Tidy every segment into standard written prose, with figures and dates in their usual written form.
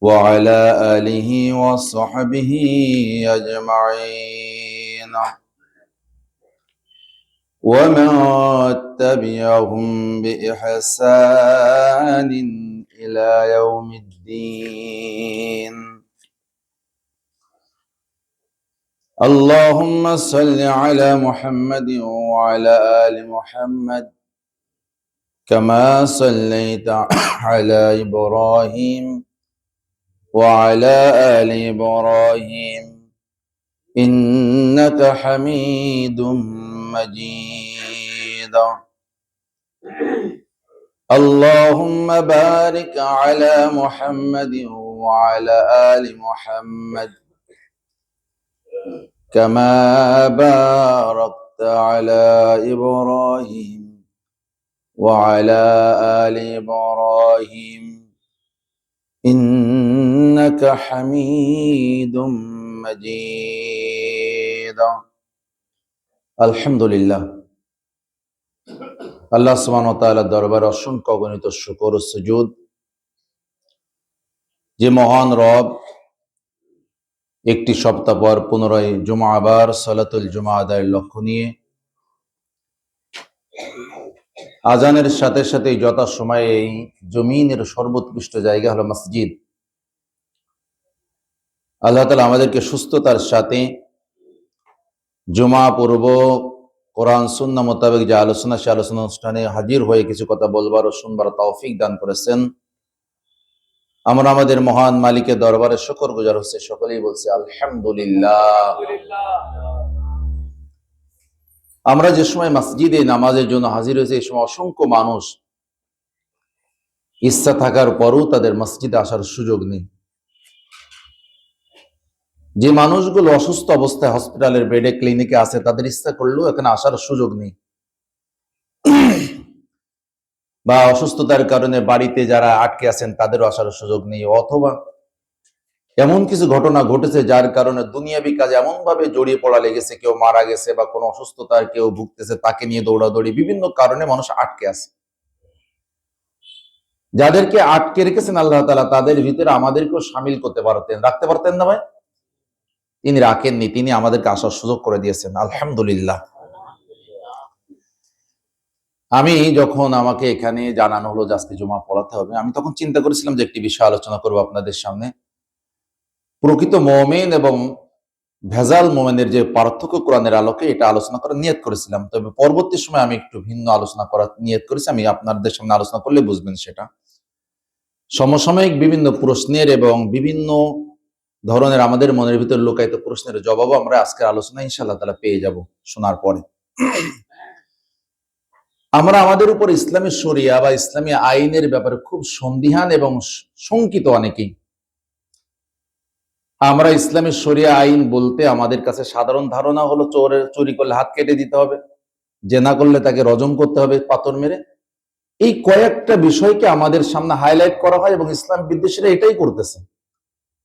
وعلى آله وصحبه أجمعين ومن تبعهم بإحسان إلى يوم الدين. اللهم صل على محمد وعلى آل محمد كما صليت على إبراهيم وعلى آل إبراهيم إنك حميد مجيد. اللهم بارك على محمد وعلى آل محمد كما باركت على إبراهيم وعلى آل إبراهيم إنك حميد مجيد. আলহামদুলিল্লাহ, আল্লাহ সুবহানাহু ওয়া তাআলার দরবারে অসংখ্য অগণিত শুকর ও সুজুদ যে মহান রব একটি সপ্তাহ পর পুনরায় জুমাবার সালাতুল জুমা আদায়ের লক্ষ্য নিয়ে আজানের সাথে সাথে যথা সময়ে এই জমিনের সর্বোৎকৃষ্ট জায়গা হলো মসজিদ। আল্লাহ তাআলা আমাদেরকে সুস্থতার সাথে জুমা পূর্ব কোরআন সুন্নাহ মোতাবেক যে আলোচনা, সে আলোচনা অনুষ্ঠানে হাজির হয়ে কিছু কথা বলবার ও শুনবার তৌফিক দান করেছেন। আমরা আমাদের মহান মালিকের দরবারে শুকরগুজার হচ্ছে, সকলেই বলছি আলহামদুলিল্লাহ। আমরা যে সময় মসজিদে নামাজের জন্য হাজির হয়েছে, এই সময় অসংখ্য মানুষ ইচ্ছা থাকার পরও তাদের মসজিদে আসার সুযোগ নেই। যে মানুষগুলো অসুস্থ অবস্থায় হসপিটালের বেডে, ক্লিনিকে আছে, তাদের ইচ্ছা করলেও এখানে আসার সুযোগ নেই, বা অসুস্থতার কারণে বাড়িতে যারা আটকে আছেন তাদেরও আসার সুযোগ নেই, অথবা এমন কিছু ঘটনা ঘটেছে যার কারণে দুনিয়াবি কাজে এমন ভাবে জড়িয়ে পড়া লেগেছে, কেউ মারা গেছে বা কোনো অসুস্থতার কেউ ভুগতেছে, তাকে নিয়ে দৌড়াদৌড়ি, বিভিন্ন কারণে মানুষ আটকে আছে। যাদেরকে আটকে রেখেছেন আল্লাহ তাআলা, তাদের ভিতরে আমাদেরকেও সামিল করতে পারতেন, রাখতে পারতেন না ভাই? তিনি রাখেননি, তিনি আমাদেরকে আসার সুযোগ করে দিয়েছেন, আলহামদুলিল্লাহ। আমি যখন আমাকে এখানে জানানো হলো যে আজকে জুমা পড়াতে হবে, আমি তখন চিন্তা করেছিলাম যে একটি বিষয় আলোচনা করবো আপনাদের সামনে। প্রকৃত মুমিন এবং ভেজাল মুমিনের যে পার্থক্য কোরআনের আলোকে, এটা আলোচনা করার নিয়ত করেছিলাম। তবে পরবর্তী সময় আমি একটু ভিন্ন আলোচনা করার নিয়ত করেছি, আমি আপনাদের সামনে আলোচনা করলে বুঝবেন সেটা। সমসাময়িক বিভিন্ন প্রশ্নের এবং বিভিন্ন ধরনের আমাদের মনের ভিতর লুকায়িত প্রশ্নের জবাবও আমরা আজকের আলোচনায় ইনশাআল্লাহ তাআলা পেয়ে যাব শোনার পরে। আমরা আমাদের উপর ইসলামী শরিয়া বা ইসলামী আইনের ব্যাপারে খুব সন্দিহান এবং শঙ্কিত অনেকেই। আমরা ইসলামী শরিয়া আইন বলতে আমাদের কাছে সাধারণ ধারণা হলো চুরি করলে হাত কেটে দিতে হবে, জেনা করলে তাকে রজম করতে হবে পাথর মেরে। এই কয়েকটা বিষয়কে আমাদের সামনে হাইলাইট করা হয় এবং ইসলাম বিদ্বেষীরা এটাই করতেছে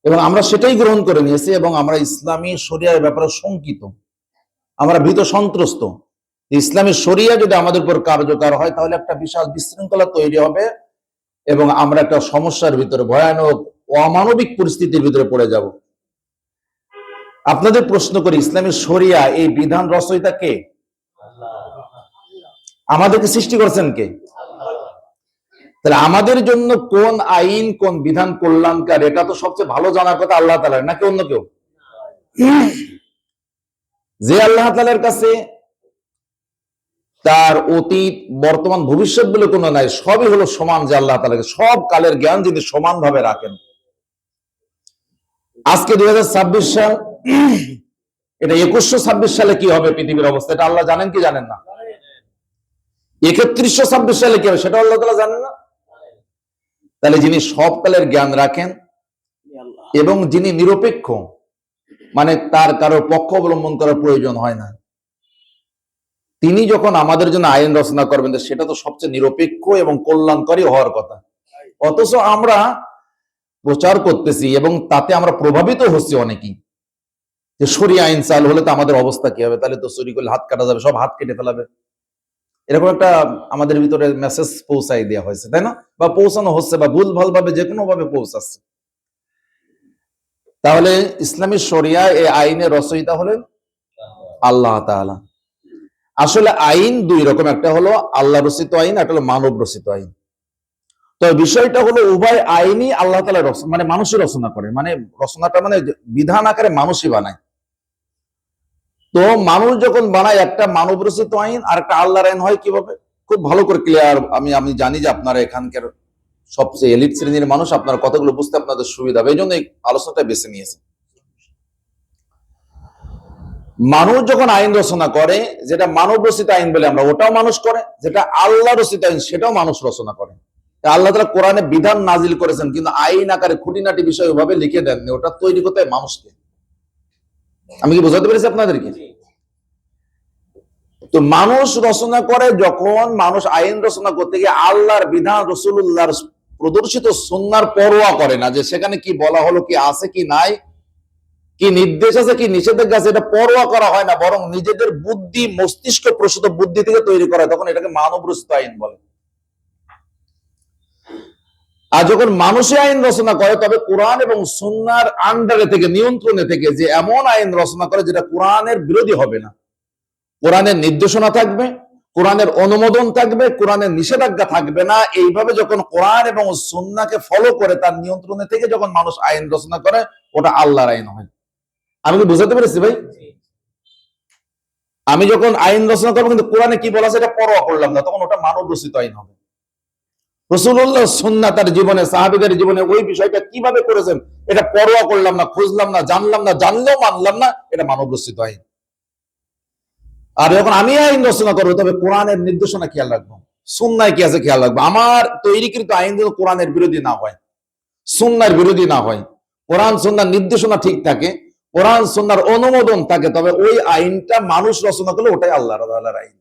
এবং আমরা সেটাই গ্রহণ করে নিয়েছি এবং আমরা ইসলামী শরিয়ার ব্যাপারে শঙ্কিত, আমরা ভীত সন্ত্রস্ত। ইসলামী শরিয়া যদি আমাদের উপর কার্যকর হয় তাহলে একটা বিশাল বিশৃঙ্খলা তৈরি হবে এবং আমরা একটা সমস্যার ভিতরে, ভয়ানক অমানবিক পরিস্থিতির ভিতরে পড়ে যাব। আপনাদের প্রশ্ন করি, ইসলামী শরিয়া এই বিধান রচয়িতা কে? আমাদেরকে সৃষ্টি করেছেন কে? তাহলে আমাদের জন্য কোন আইন, কোন বিধান কল্যাণকার, এটা তো সবচেয়ে ভালো জানার কথা আল্লাহ তাআলার, নাকি অন্য কেউ? যে আল্লাহ তাআলার কাছে তার অতীত, বর্তমান, ভবিষ্যৎ বলে কোনো নাই, সবই হলো সমান। যে আল্লাহ তাআলাকে সব কালের জ্ঞান যিনি সমান ভাবে রাখেন। আজকে 2026 সাল, এটা 2126 সালে কি হবে পৃথিবীর অবস্থা, এটা আল্লাহ জানেন কি জানেন না? 3126 সালে কি হবে সেটা আল্লাহ তাআলা জানেন না? তাহলে যিনি সব কালের জ্ঞান রাখেন এবং যিনি নিরপেক্ষ, মানে তার কারো পক্ষ অবলম্বন করার প্রয়োজন হয় না, তিনি যখন আমাদের জন্য আইন রচনা করবেন সেটা তো সবচেয়ে নিরপেক্ষ এবং কল্যাণকারী হওয়ার কথা। অথচ আমরা প্রচার করতেছি এবং তাতে আমরা প্রভাবিত হচ্ছি অনেকেই, যে শরিয়া আইন চালু হলে তো আমাদের অবস্থা কি হবে, তাহলে তো চুরি করলে হাত কাটা যাবে, সব হাত কেটে ফেলাবে, এরকম একটা আমাদের ভিতরে মেসেজ পৌঁছাই দেওয়া হয়েছে, তাই না? বা পৌঁছানো হচ্ছে, বা ভুল ভাল ভাবে যে কোনো ভাবে পৌঁছাচ্ছে। তাহলে ইসলামী শরিয়া এই আইনের রচয়িতা হলেন আল্লাহ তাআলা। আসলে আইন দুই রকম, একটা হলো আল্লাহ রচিত আইন, একটা হলো মানব রচিত আইন। তো বিষয়টা হলো উভয় আইনই আল্লাহ তাআলা মানে মানুষই রচনা করে, মানে রচনাটা মানে বিধান আকারে মানুষই বানায়। তো মানুষ যখন বানায় একটা মানব রচিত আইন আর একটা আল্লাহর আইন হয় কিভাবে, খুব ভালো করে ক্লিয়ার। আমি জানি যে আপনারা এখানকার সবচেয়ে এলিট শ্রেণীর মানুষ, আপনার কথাগুলো বুঝতে আপনাদের সুবিধা হবে, এই জন্য এই আলোচনাটা বেছে নিয়েছে। মানুষ যখন আইন রচনা করে, যেটা মানব রচিত আইন বলে আমরা, ওটাও মানুষ করে, যেটা আল্লাহ রচিত আইন সেটাও মানুষ রচনা করে। আল্লাহ তাআলা কোরআনে বিধান নাজিল করেছেন, কিন্তু আইন আকারে খুঁটিনাটি বিষয় ওভাবে লিখে দেননি, ওটা তৈরি করতে হয় মানুষকে। আমি কি বোঝাতে পেরেছি আপনাদেরকে? তো মানুষ রচনা করে, যখন মানুষ আইন রচনা করতে গিয়ে আল্লাহর বিধান রাসূলুল্লাহর প্রদর্শিত সুন্নাহর পরোয়া করে না, যে সেখানে কি বলা হলো, কি আছে কি নাই, কি নির্দেশ আছে কি নিষেধাজ্ঞা আছে, এটা পরোয়া করা হয় না, বরং নিজেদের বুদ্ধি মস্তিষ্ক প্রসূত বুদ্ধি থেকে তৈরি করা হয়, তখন এটাকে মানব রচিত আইন বলে। আর যখন মানুষই আইন রচনা করে, তবে কোরআন এবং সুন্নাহর আন্ডারে থেকে, নিয়ন্ত্রণে থেকে, যে এমন আইন রচনা করে যেটা কোরআনের বিরোধী হবে না, কোরআনের নির্দেশনা থাকবে, কোরআনের অনুমোদন থাকবে, কোরআনের নিষেধাজ্ঞা থাকবে না, এইভাবে যখন কোরআন এবং সুন্নাহকে ফলো করে তার নিয়ন্ত্রণে থেকে যখন মানুষ আইন রচনা করে, ওটা আল্লাহর আইন হয়। আমি কি বুঝাতে পেরেছি ভাই? আমি যখন আইন রচনা করবো কিন্তু কোরআনে কি বলা আছে এটা পরোয়া করলাম না, তখন ওটা মানব রচিত আইন হবে। রাসূলুল্লাহ সুন্নাহ তার জীবনে, সাহাবীদের জীবনে ওই বিষয়টা কিভাবে করেছেন এটা পরোয়া করলাম না, খুঁজলাম না, জানলাম না, জানলেও মানলাম না, এটা মানব রচিত আইন। আর যখন আমি আইন রচনা করবো, তবে কোরআনের নির্দেশনা খেয়াল রাখবো, সুন্নায় কি আছে খেয়াল রাখবো, আমার তৈরিকৃত আইন যেন কোরআনের বিরোধী না হয়, সুন্নাহর বিরোধী না হয়, কোরআন সুন্নাহর নির্দেশনা ঠিক থাকে, কোরআন সুন্নাহর অনুমোদন থাকে, তবে ওই আইনটা মানুষ রচনা করলে ওটাই আল্লাহ তাআলার আইন।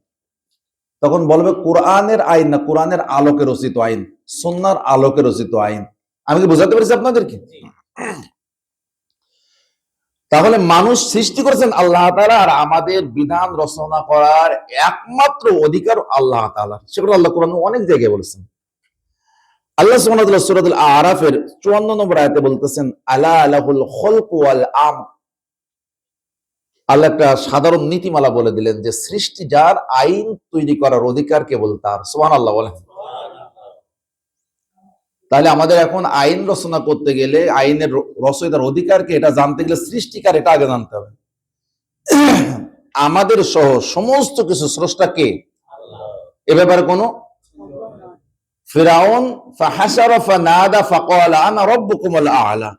তখন বলবে কোরআনের আইন না, কোরআনের আলোকে রচিত আইন, সুন্নাহর আলোকে রচিত আইন। আমি কি বোঝাতে পেরেছি আপনাদেরকে? তাহলে মানুষ সৃষ্টি করেছেন আল্লাহ তাআলা, আর আমাদের বিধান রচনা করার একমাত্র অধিকার আল্লাহ তাআলার। সেগুলো আল্লাহ কোরআনে অনেক জায়গায় বলেছেন। আল্লাহ সুবহানাহু ওয়া তাআলা সূরাতুল আরাফের 54 নম্বর আয়াতে বলতেছেন, আলা লাহুল খালকু ওয়াল আমর। আল্লাহ একটা সাধারণ নীতিমালা বলে দিলেন যে সৃষ্টি যার, আইন তৈরি করার অধিকার কেবল তার। সুবহানাল্লাহ বলেন। তাহলে আমাদের এখন আইন রচনা করতে গেলে, আইনের রচয়িতার অধিকারকে এটা জানতে গেলে সৃষ্টিকার এটা আগে জানতে হবে। আমাদের সহ সমস্ত কিছু স্রষ্টা কে? এ ব্যাপারে কোনো ফিরাউন ফাহাশারা ফানাদা ফাকালা আনা রাব্বুকুমুল আ'লা,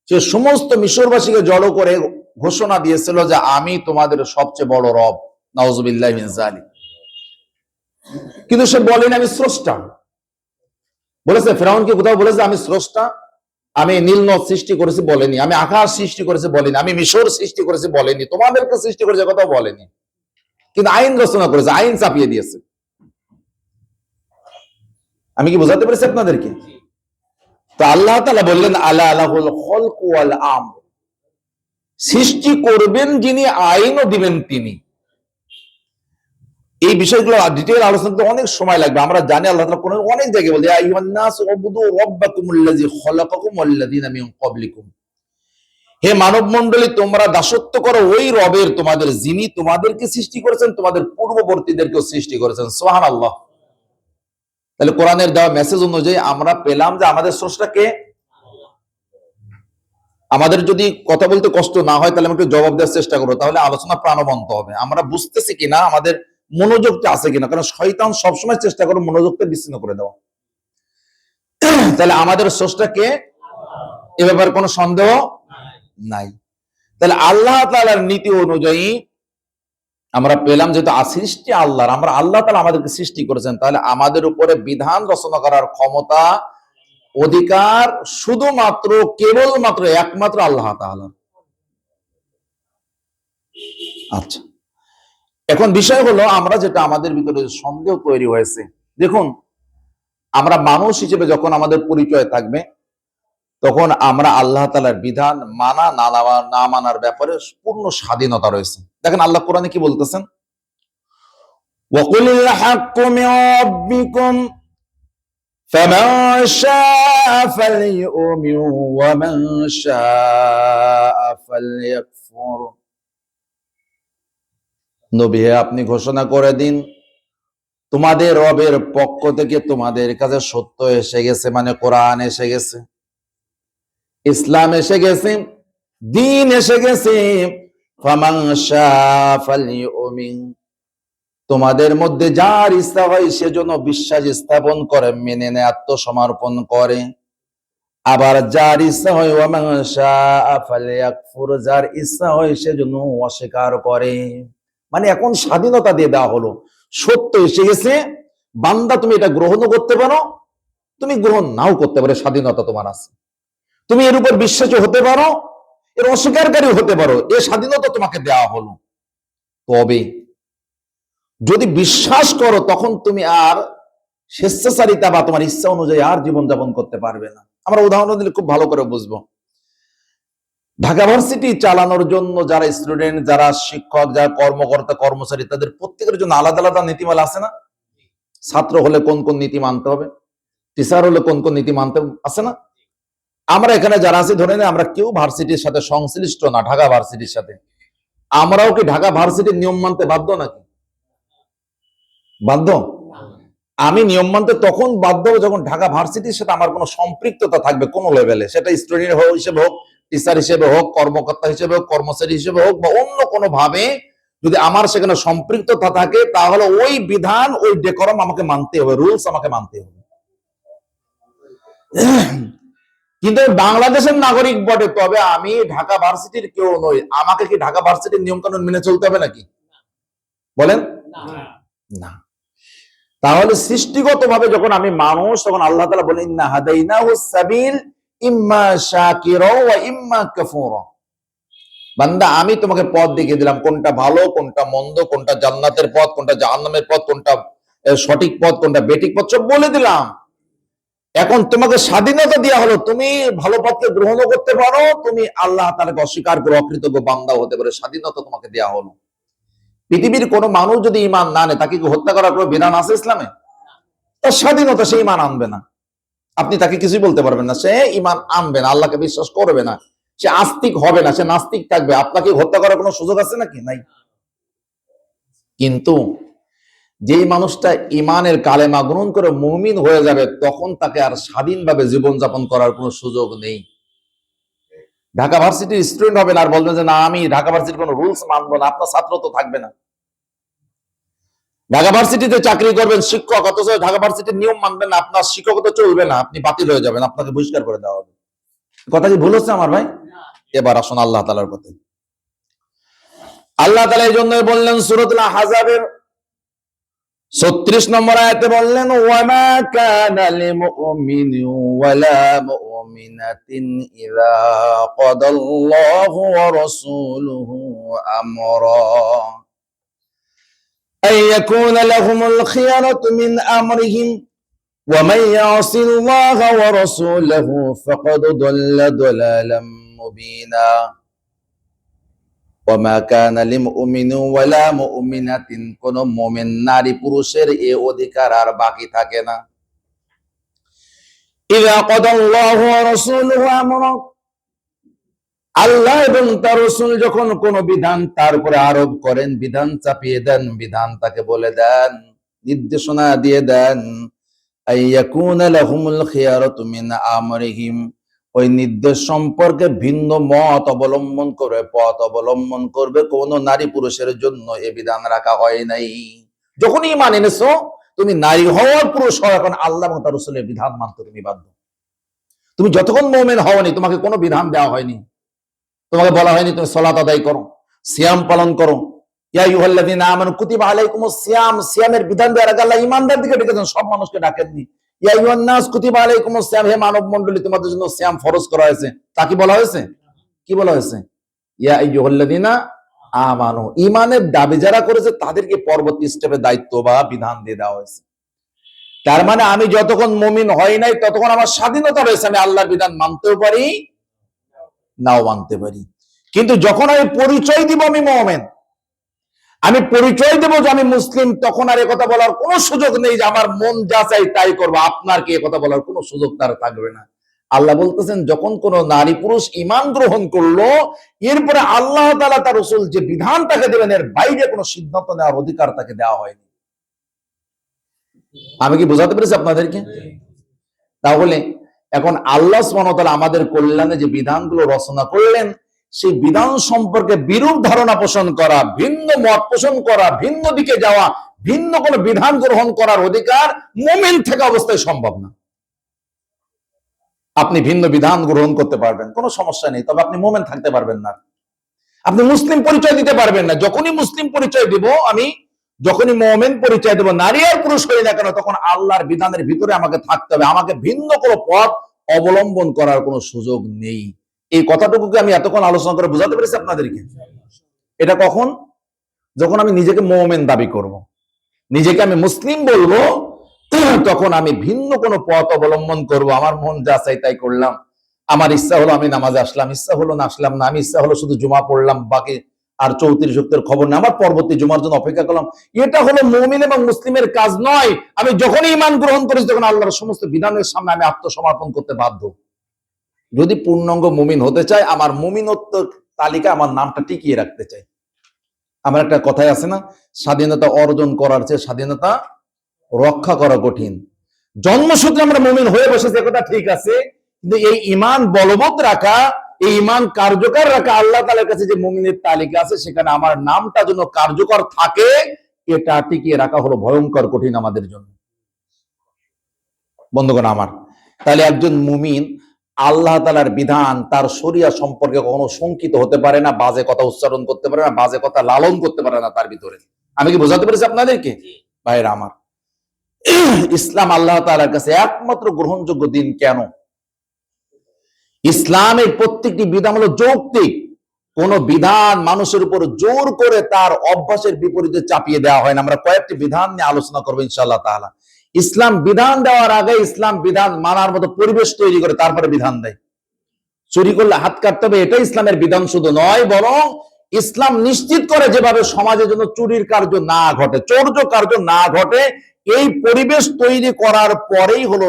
সে সমস্ত মিশরবাসীকে জড়ো করে ঘোষণা দিয়েছিল যে আমি তোমাদের সবচেয়ে বড় রব। নাউযুবিল্লাহি মিন যালিক। কিন্তু সে বলেনি আমি স্রষ্টা। বলেছে ফিরাউনকে কোথাও বলেছে আমি স্রষ্টা? আমি নীল নদ সৃষ্টি করেছি বলেনি, আমি আকাশ সৃষ্টি করেছি বলেনি, আমি মিশর সৃষ্টি করেছি বলেনি, তোমাদেরকে সৃষ্টি করেছে কথাও বলেনি, কিন্তু আইন রচনা করেছে, আইন চাপিয়ে দিয়েছে। আমি কি বোঝাতে পেরেছি আপনাদেরকে? তো আল্লাহ তাআলা বললেন আলা লাহুল খালকু ওয়াল আমর, সৃষ্টি করবেন যিনি, আইনও দিবেন তিনি। এই বিষয়গুলো ডিটেইল আলোচনা অনেক সময় লাগবে। আমরা জানি আল্লাহ তাআলা কোরআনে অনেক জায়গায় বলে, ইয়া আইয়ুহান নাস উবুদু রাব্বাকুমুল্লাযী খালাকাকুম ওয়াল্লাযীনা মিন ক্বাবলিকুম, হে মানব মণ্ডলী তোমরা দাসত্ব করো ওই রবের তোমাদের, যিনি তোমাদেরকে সৃষ্টি করেছেন, তোমাদের পূর্ববর্তীদেরকেও সৃষ্টি করেছেন। সুবহানাল্লাহ। তাহলে কোরআনের দেওয়া মেসেজ অনুযায়ী আমরা পেলাম যে আমাদের স্রষ্টা কে। আমাদের যদি কথা বলতে কষ্ট না হয় তাহলে আমি একটু জবাব দেওয়ার চেষ্টা করবো, তাহলে আলোচনা প্রাণবন্ত হবে। আমরা বুঝতেছি কিনা, আমাদের মনোযোগটা আছে কিনা, কারণ শয়তান সবসময় চেষ্টা করে মনোযোগটা বিচ্ছিন্ন করে দেওয়া। তাহলে আমাদের স্রষ্টা কে, এ ব্যাপারে কোনো সন্দেহ নাই। তাহলে আল্লাহ তাআলার নীতি অনুযায়ী আমরা পেলাম যেহেতু সৃষ্টি আল্লাহর, আমরা আল্লাহ তাআলা আমাদেরকে সৃষ্টি করেছেন, তাহলে আমাদের উপরে বিধান রচনা করার ক্ষমতা, অধিকার শুধুমাত্র, কেবলমাত্র, একমাত্র আল্লাহ তাআলার। আচ্ছা, এখন বিষয় হলো আমরা যেটা আমাদের ভিতরে সন্দেহ তৈরি হয়েছে, দেখুন আমরা মানুষ হিসেবে যখন আমাদের পরিচয় থাকবে, তখন আমরা আল্লাহ তাআলার বিধান মানা না মানার ব্যাপারে পূর্ণ স্বাধীনতা রয়েছে। দেখেন আল্লাহ কোরআনে কি বলতেছেন, ওয়াকুলিল হাক্কু মির রাব্বিকুম, فمن شاء فليؤمن ومن شاء فليكفر। নবী হে, আপনি ঘোষণা করে দিন তোমাদের রবের পক্ষ থেকে তোমাদের কাছে সত্য এসে গেছে, মানে কোরআন এসে গেছে, ইসলাম এসে গেছে, দিন এসে গেছে। ফামান শাআ ফালইউমিন, তোমাদের মধ্যে যার ইচ্ছা হয় সেজন্য বিশ্বাস স্থাপন করে, মেনে নেয়, আত্মসমর্পণ করে। আবার যার ইচ্ছা হয় ওয়ামান শাআ ফালইয়াকফুর, যার ইচ্ছা হয় সেজন্য অস্বীকার করে। মানে এখন স্বাধীনতা দিয়ে দেওয়া হলো, সত্য এসে গেছে, বান্দা তুমি এটা গ্রহণও করতে পারো, তুমি গ্রহণ নাও করতে পারো, স্বাধীনতা তোমার আছে। তুমি এর উপর বিশ্বাসী হতে পারো, এর অস্বীকারী হতে পারো, এ স্বাধীনতা তোমাকে দেওয়া হলো। তবে যদি বিশ্বাস করো তখন তুমি আর স্বেচ্ছাচারিতা বা তোমার ইচ্ছা অনুযায়ী আর জীবনযাপন করতে পারবে না। আমরা উদাহরণ দিলে খুব ভালো করে বুঝবো। ঢাকা ভার্সিটি চালানোর জন্য যারা স্টুডেন্ট, যারা শিক্ষক, যারা কর্মকর্তা কর্মচারী, তাদের প্রত্যেকের জন্য আলাদা আলাদা নীতিমালা আছে না? ছাত্র হলে কোন কোন নীতি মানতে হবে, টিচার হলে কোন কোন নীতি মানতে আছে না? আমরা এখানে যারা আছি, ধরে নেই আমরা কেউ ভার্সিটির সাথে সংশ্লিষ্ট না, ঢাকা ভার্সিটির সাথে। আমরাও কি ঢাকা ভার্সিটির নিয়ম মানতে বাধ্য নাকি? বাধ্য? আমি নিয়ম মানতে তখন বাধ্য হবো যখন ঢাকা ভার্সিটির সাথে আমার কোনো সম্পৃক্ততা থাকবে কোনো লেভেলে, সেটা স্টুডেন্ট হিসেবে হোক, টিচার হিসেবে হোক, কর্মকর্তা হিসেবে হোক, কর্মচারী হিসেবে হোক, বা অন্য কোনো ভাবে যদি আমার সেখানে সম্পৃক্ততা থাকে, তাহলে ওই বিধান, ওই ডেকোরাম আমাকে মানতে হবে, রুলস আমাকে মানতে হবে। কিন্তু বাংলাদেশের নাগরিক বটে, তবে আমি ঢাকা ভার্সিটির কেউ নই। আমাকে কি ঢাকা ভার্সিটির নিয়ম কানুন মেনে চলতে হবে নাকি? বলেন না। তাহলে সৃষ্টিগত ভাবে যখন আমি মানুষ, তখন আল্লাহ তাআলা বলেন ইন্না হাদাইনাহুস সাবিল ইম্মা শাকিরা ওয়া ইম্মা কাফুরা। বান্দা, আমি তোমাকে পথ দেখিয়ে দিলাম, কোনটা ভালো কোনটা মন্দ, কোনটা জান্নাতের পথ কোনটা জাহান্নামের পথ, কোনটা সঠিক পথ কোনটা বেঠিক পথ, সব বলে দিলাম। এখন তোমাকে স্বাধীনতা দেওয়া হলো, তুমি ভালো পথকে গ্রহণও করতে পারো, তুমি আল্লাহ তাআলাকে অস্বীকার করে অকৃতজ্ঞ বান্দা হতে পারো। স্বাধীনতা তোমাকে দেওয়া হলো। পৃথিবীর কোন মানুষ যদি ঈমান না আনে, তাকে কি হত্যা করার কোনো বিধান আছে ইসলামে? তার স্বাধীনতা, সে ঈমান আনবে না, আপনি তাকে কিছুই বলতে পারবেন না। সে ঈমান আনবে না, আল্লাহকে বিশ্বাস করবে না, সে আস্তিক হবে না, সে নাস্তিক থাকবে। আপনাকে হত্যা করার কোনো সুযোগ আছে নাকি? নাই। কিন্তু যেই মানুষটা ঈমানের কালেমা গ্রহণ করে মুমিন হয়ে যাবে, তখন তাকে আর স্বাধীনভাবে জীবনযাপন করার কোনো সুযোগ নেই। ঢাকা ভার্সিটির স্টুডেন্ট হবেন আর বলবেন যে না, আমি ঢাকা ভার্সিটির কোনো রুলস মানবো না, আপনার ছাত্র তো থাকবে না। ঢাকা ভার্সিটিতে চাকরি করবেন শিক্ষক, অথচ ঢাকা ভার্সিটির নিয়ম মানবেন না, আপনার শিক্ষকতা চলবে না, আপনি বাতিল হয়ে যাবেন, আপনাকে বহিষ্কার করে দেওয়া হবে। কথা কি ভুল হচ্ছে আমার ভাই? এবার আসুন আল্লাহ তাআলার পথে। আল্লাহ তাআলা এই জন্যই বললেন সূরাতুল আহজাবের 36 নম্বর আয়াতে বললেন, ওয়ামা কানা লিমুমিনিন ওয়ালা মুমিনাতিন ইযা কাদাল্লাহু ওয়া রাসূলুহু আমরা আন ইয়াকুনা লাহুমুল খিয়ারাতু মিন আমরিহিম ওয়া মান ইয়াসিল্লাহা ওয়া রাসূলাহু ফাকাদ দাল্লা দালালাম মুবিনা। ওয়ামা কানা লিমুমিনিন ওয়ালা মুমিনাতিন, কোন মুমিন নারী পুরুষের এই অধিকার আর বাকি থাকে না। ইযা কাদাল্লাহু ওয়া রাসূলুহু আমরা, আল্লাহ এবং তার রাসূল যখন কোন বিধান তার উপরে আরোপ করেন, বিধান চাপিয়ে দেন, বিধান তাকে বলে দেন, নির্দেশনা দিয়ে দেন, আইয়াকুনা লাহুমুল খিয়ারাতু মিন আমরিহিম, ওই নির্দেশ সম্পর্কে ভিন্ন মত অবলম্বন করে, পথ অবলম্বন করবে কোন নারী পুরুষের জন্য এ বিধান রাখা হয় নাই। যখন ঈমান এনেছো, তুমি নারী হও পুরুষ হও, এখন আল্লাহ এবং তার রাসূলের বিধান মানতে তুমি বাধ্য। তুমি যতক্ষণ মুমিন হওনি, তোমাকে কোনো বিধান দেওয়া হয়নি, তোমাকে বলা হয়নি তুমি সালাত আদায় করো, সিয়াম পালন করো। ইয়া আইয়ুহাল্লাযীনা আমানু কুতিবা আলাইকুমুস সিয়াম, সিয়ামের বিধান দেওয়ার আগে আল্লাহ ঈমানদার দিকে ডেকেছেন, সব মানুষকে ডাকেননি। ইয়া আইয়ুহান নাস কুতিবা আলাইকুমুস সিয়াম, হে মানব মণ্ডলী তোমাদের জন্য সিয়াম ফরজ করা হয়েছে। তা কি বলা হয়েছে? কি বলা হয়েছে? ইয়া আইয়ুহাল্লাযীনা আমানু, ঈমানের দাবি যারা করেছে তাদেরকে পরবর্তী স্টেপে দায়িত্ব বা বিধান দিয়ে দেওয়া হয়েছে। তার মানে আমি যতক্ষণ মুমিন হই নাই, ততক্ষণ আমার স্বাধীনতা রয়েছে, আমি আল্লাহর বিধান মানতেও পারি নাও মানতে পারি। কিন্তু যখন আমি পরিচয় দিব আমি মুমিন, আমি পরিচয় দেবো যে আমি মুসলিম, তখন আর কথা বলার কোনো সুযোগ নেই যে আমার মন যা চাই তাই করবো। আপনার কি কথা বলার কোনো সুযোগ তার থাকবে না। আল্লাহ বলতেছেন যখন কোন নারী পুরুষ ঈমান গ্রহণ করলো, এরপরে আল্লাহ তাআলা তার রাসূল যে বিধান তাকে দিলেন, এর বাইরে কোনো সিদ্ধান্ত নেওয়ার অধিকার তাকে দেওয়া হয়নি। আমি কি বোঝাতে পেরেছি আপনাদেরকে? তাহলে এখন আল্লাহ সুবহানাহু ওয়া তাআলা আমাদের কল্যাণে যে বিধানগুলো রচনা করলেন, সেই বিধান সম্পর্কে বিরূপ ধারণা পোষণ করা, ভিন্ন মত পোষণ করা, ভিন্ন দিকে যাওয়া, ভিন্ন কোনো বিধান গ্রহণ করার অধিকার মুমিন থাকা অবস্থায় সম্ভব না। আপনি ভিন্ন বিধান গ্রহণ করতে পারবেন, কোনো সমস্যা নেই, তবে আপনি মুমিন থাকতে পারবেন না। আপনি মুসলিম পরিচয় দিতে পারবেন না। যখনই মুসলিম পরিচয় দিব আমি, যখনই মুমিন পরিচয় দেব, নারী আর পুরুষ হই না কেন, তখন আল্লাহর বিধানের ভিতরে আমাকে থাকতে হবে। আমাকে ভিন্ন কোনো পথ অবলম্বন করার কোনো সুযোগ নেই। এই কথাটুকুকে আমি এতক্ষণ আলোচনা করে বোঝাতে পেরেছি আপনাদেরকে। এটা কখন? যখন আমি নিজেকে মুমিন দাবি করব, নিজেকে আমি মুসলিম বলবো, তখন আমি ভিন্ন কোনো পথ অবলম্বন করব। আমার মন যা চাই তাই করলাম। আমার ইচ্ছা হলো আমি নামাজে আসলাম, ইচ্ছা হলো না আসলাম না, আমি ইচ্ছা হলো শুধু জুমা পড়লাম, বাকি আর 34 ওয়াক্তের খবর না, আমার পরবর্তী জুমার জন্য অপেক্ষা করলাম। এটা হলো মুমিন এবং মুসলিমের কাজ নয়। আমি যখনই ঈমান গ্রহণ করেছি, তখন আল্লাহর সমস্ত বিধানের সামনে আমি আত্মসমর্পণ করতে বাধ্য। যদি পূর্ণাঙ্গ মুমিন হতে চাই, আমার মুমিনত্ব তালিকা আমার নামটা টিকিয়ে রাখতে চাই। আমার একটা কথাই আছে না, স্বাধীনতা অর্জন করার চেয়ে স্বাধীনতা রক্ষা করা কঠিন। জন্মসূত্রে আমরা মুমিন হয়ে বসেছি, কথা ঠিক আছে, কিন্তু এই ঈমান বলবৎ রাখা, এই ঈমান কার্যকর রাখা, আল্লাহ তাআলার কাছে যে মুমিনের তালিকা আছে, সেখানে আমার নামটা যেন কার্যকর থাকে, এটা টিকিয়ে রাখা হলো ভয়ঙ্কর কঠিন আমাদের জন্য। বন্ধুগণ আমার, তাহলে একজন মুমিন আল্লাহ তাআলার বিধান, তার শরিয়া সম্পর্কে কখনো শঙ্কিত হতে পারে না, বাজে কথা উচ্চারণ করতে পারে না, বাজে কথা লালন করতে পারে না তার ভিতরে। আমি কি বোঝাতে পেরেছি আপনাদেরকে? ভাইরা আমার, ইসলাম আল্লাহ তাআলার কাছে একমাত্র গ্রহণযোগ্য দিন। কেন? ইসলামের প্রত্যেকটি বিধান হলো যৌক্তিক। কোন বিধান মানুষের উপর জোর করে তার অভ্যাসের বিপরীতে চাপিয়ে দেওয়া হয় না। আমরা কয়েকটি বিধান নিয়ে আলোচনা করবো ইনশাআল্লাহ তাআলা। ইসলাম বিধান দেওয়ার আগে ইসলাম বিধান মানার মতো পরিবেশ তৈরি করে তারপরে বিধান দেয়। চুরি করলে হাত কাটতে হবে, এটা ইসলামের বিধান শুধু নয়, বরং ইসলাম নিশ্চিত করে যেভাবে সমাজের জন্য চুরির কার্য না ঘটে, চৌর্য কার্য না ঘটে, এই পরিবেশ তৈরি করার পরেই হলো,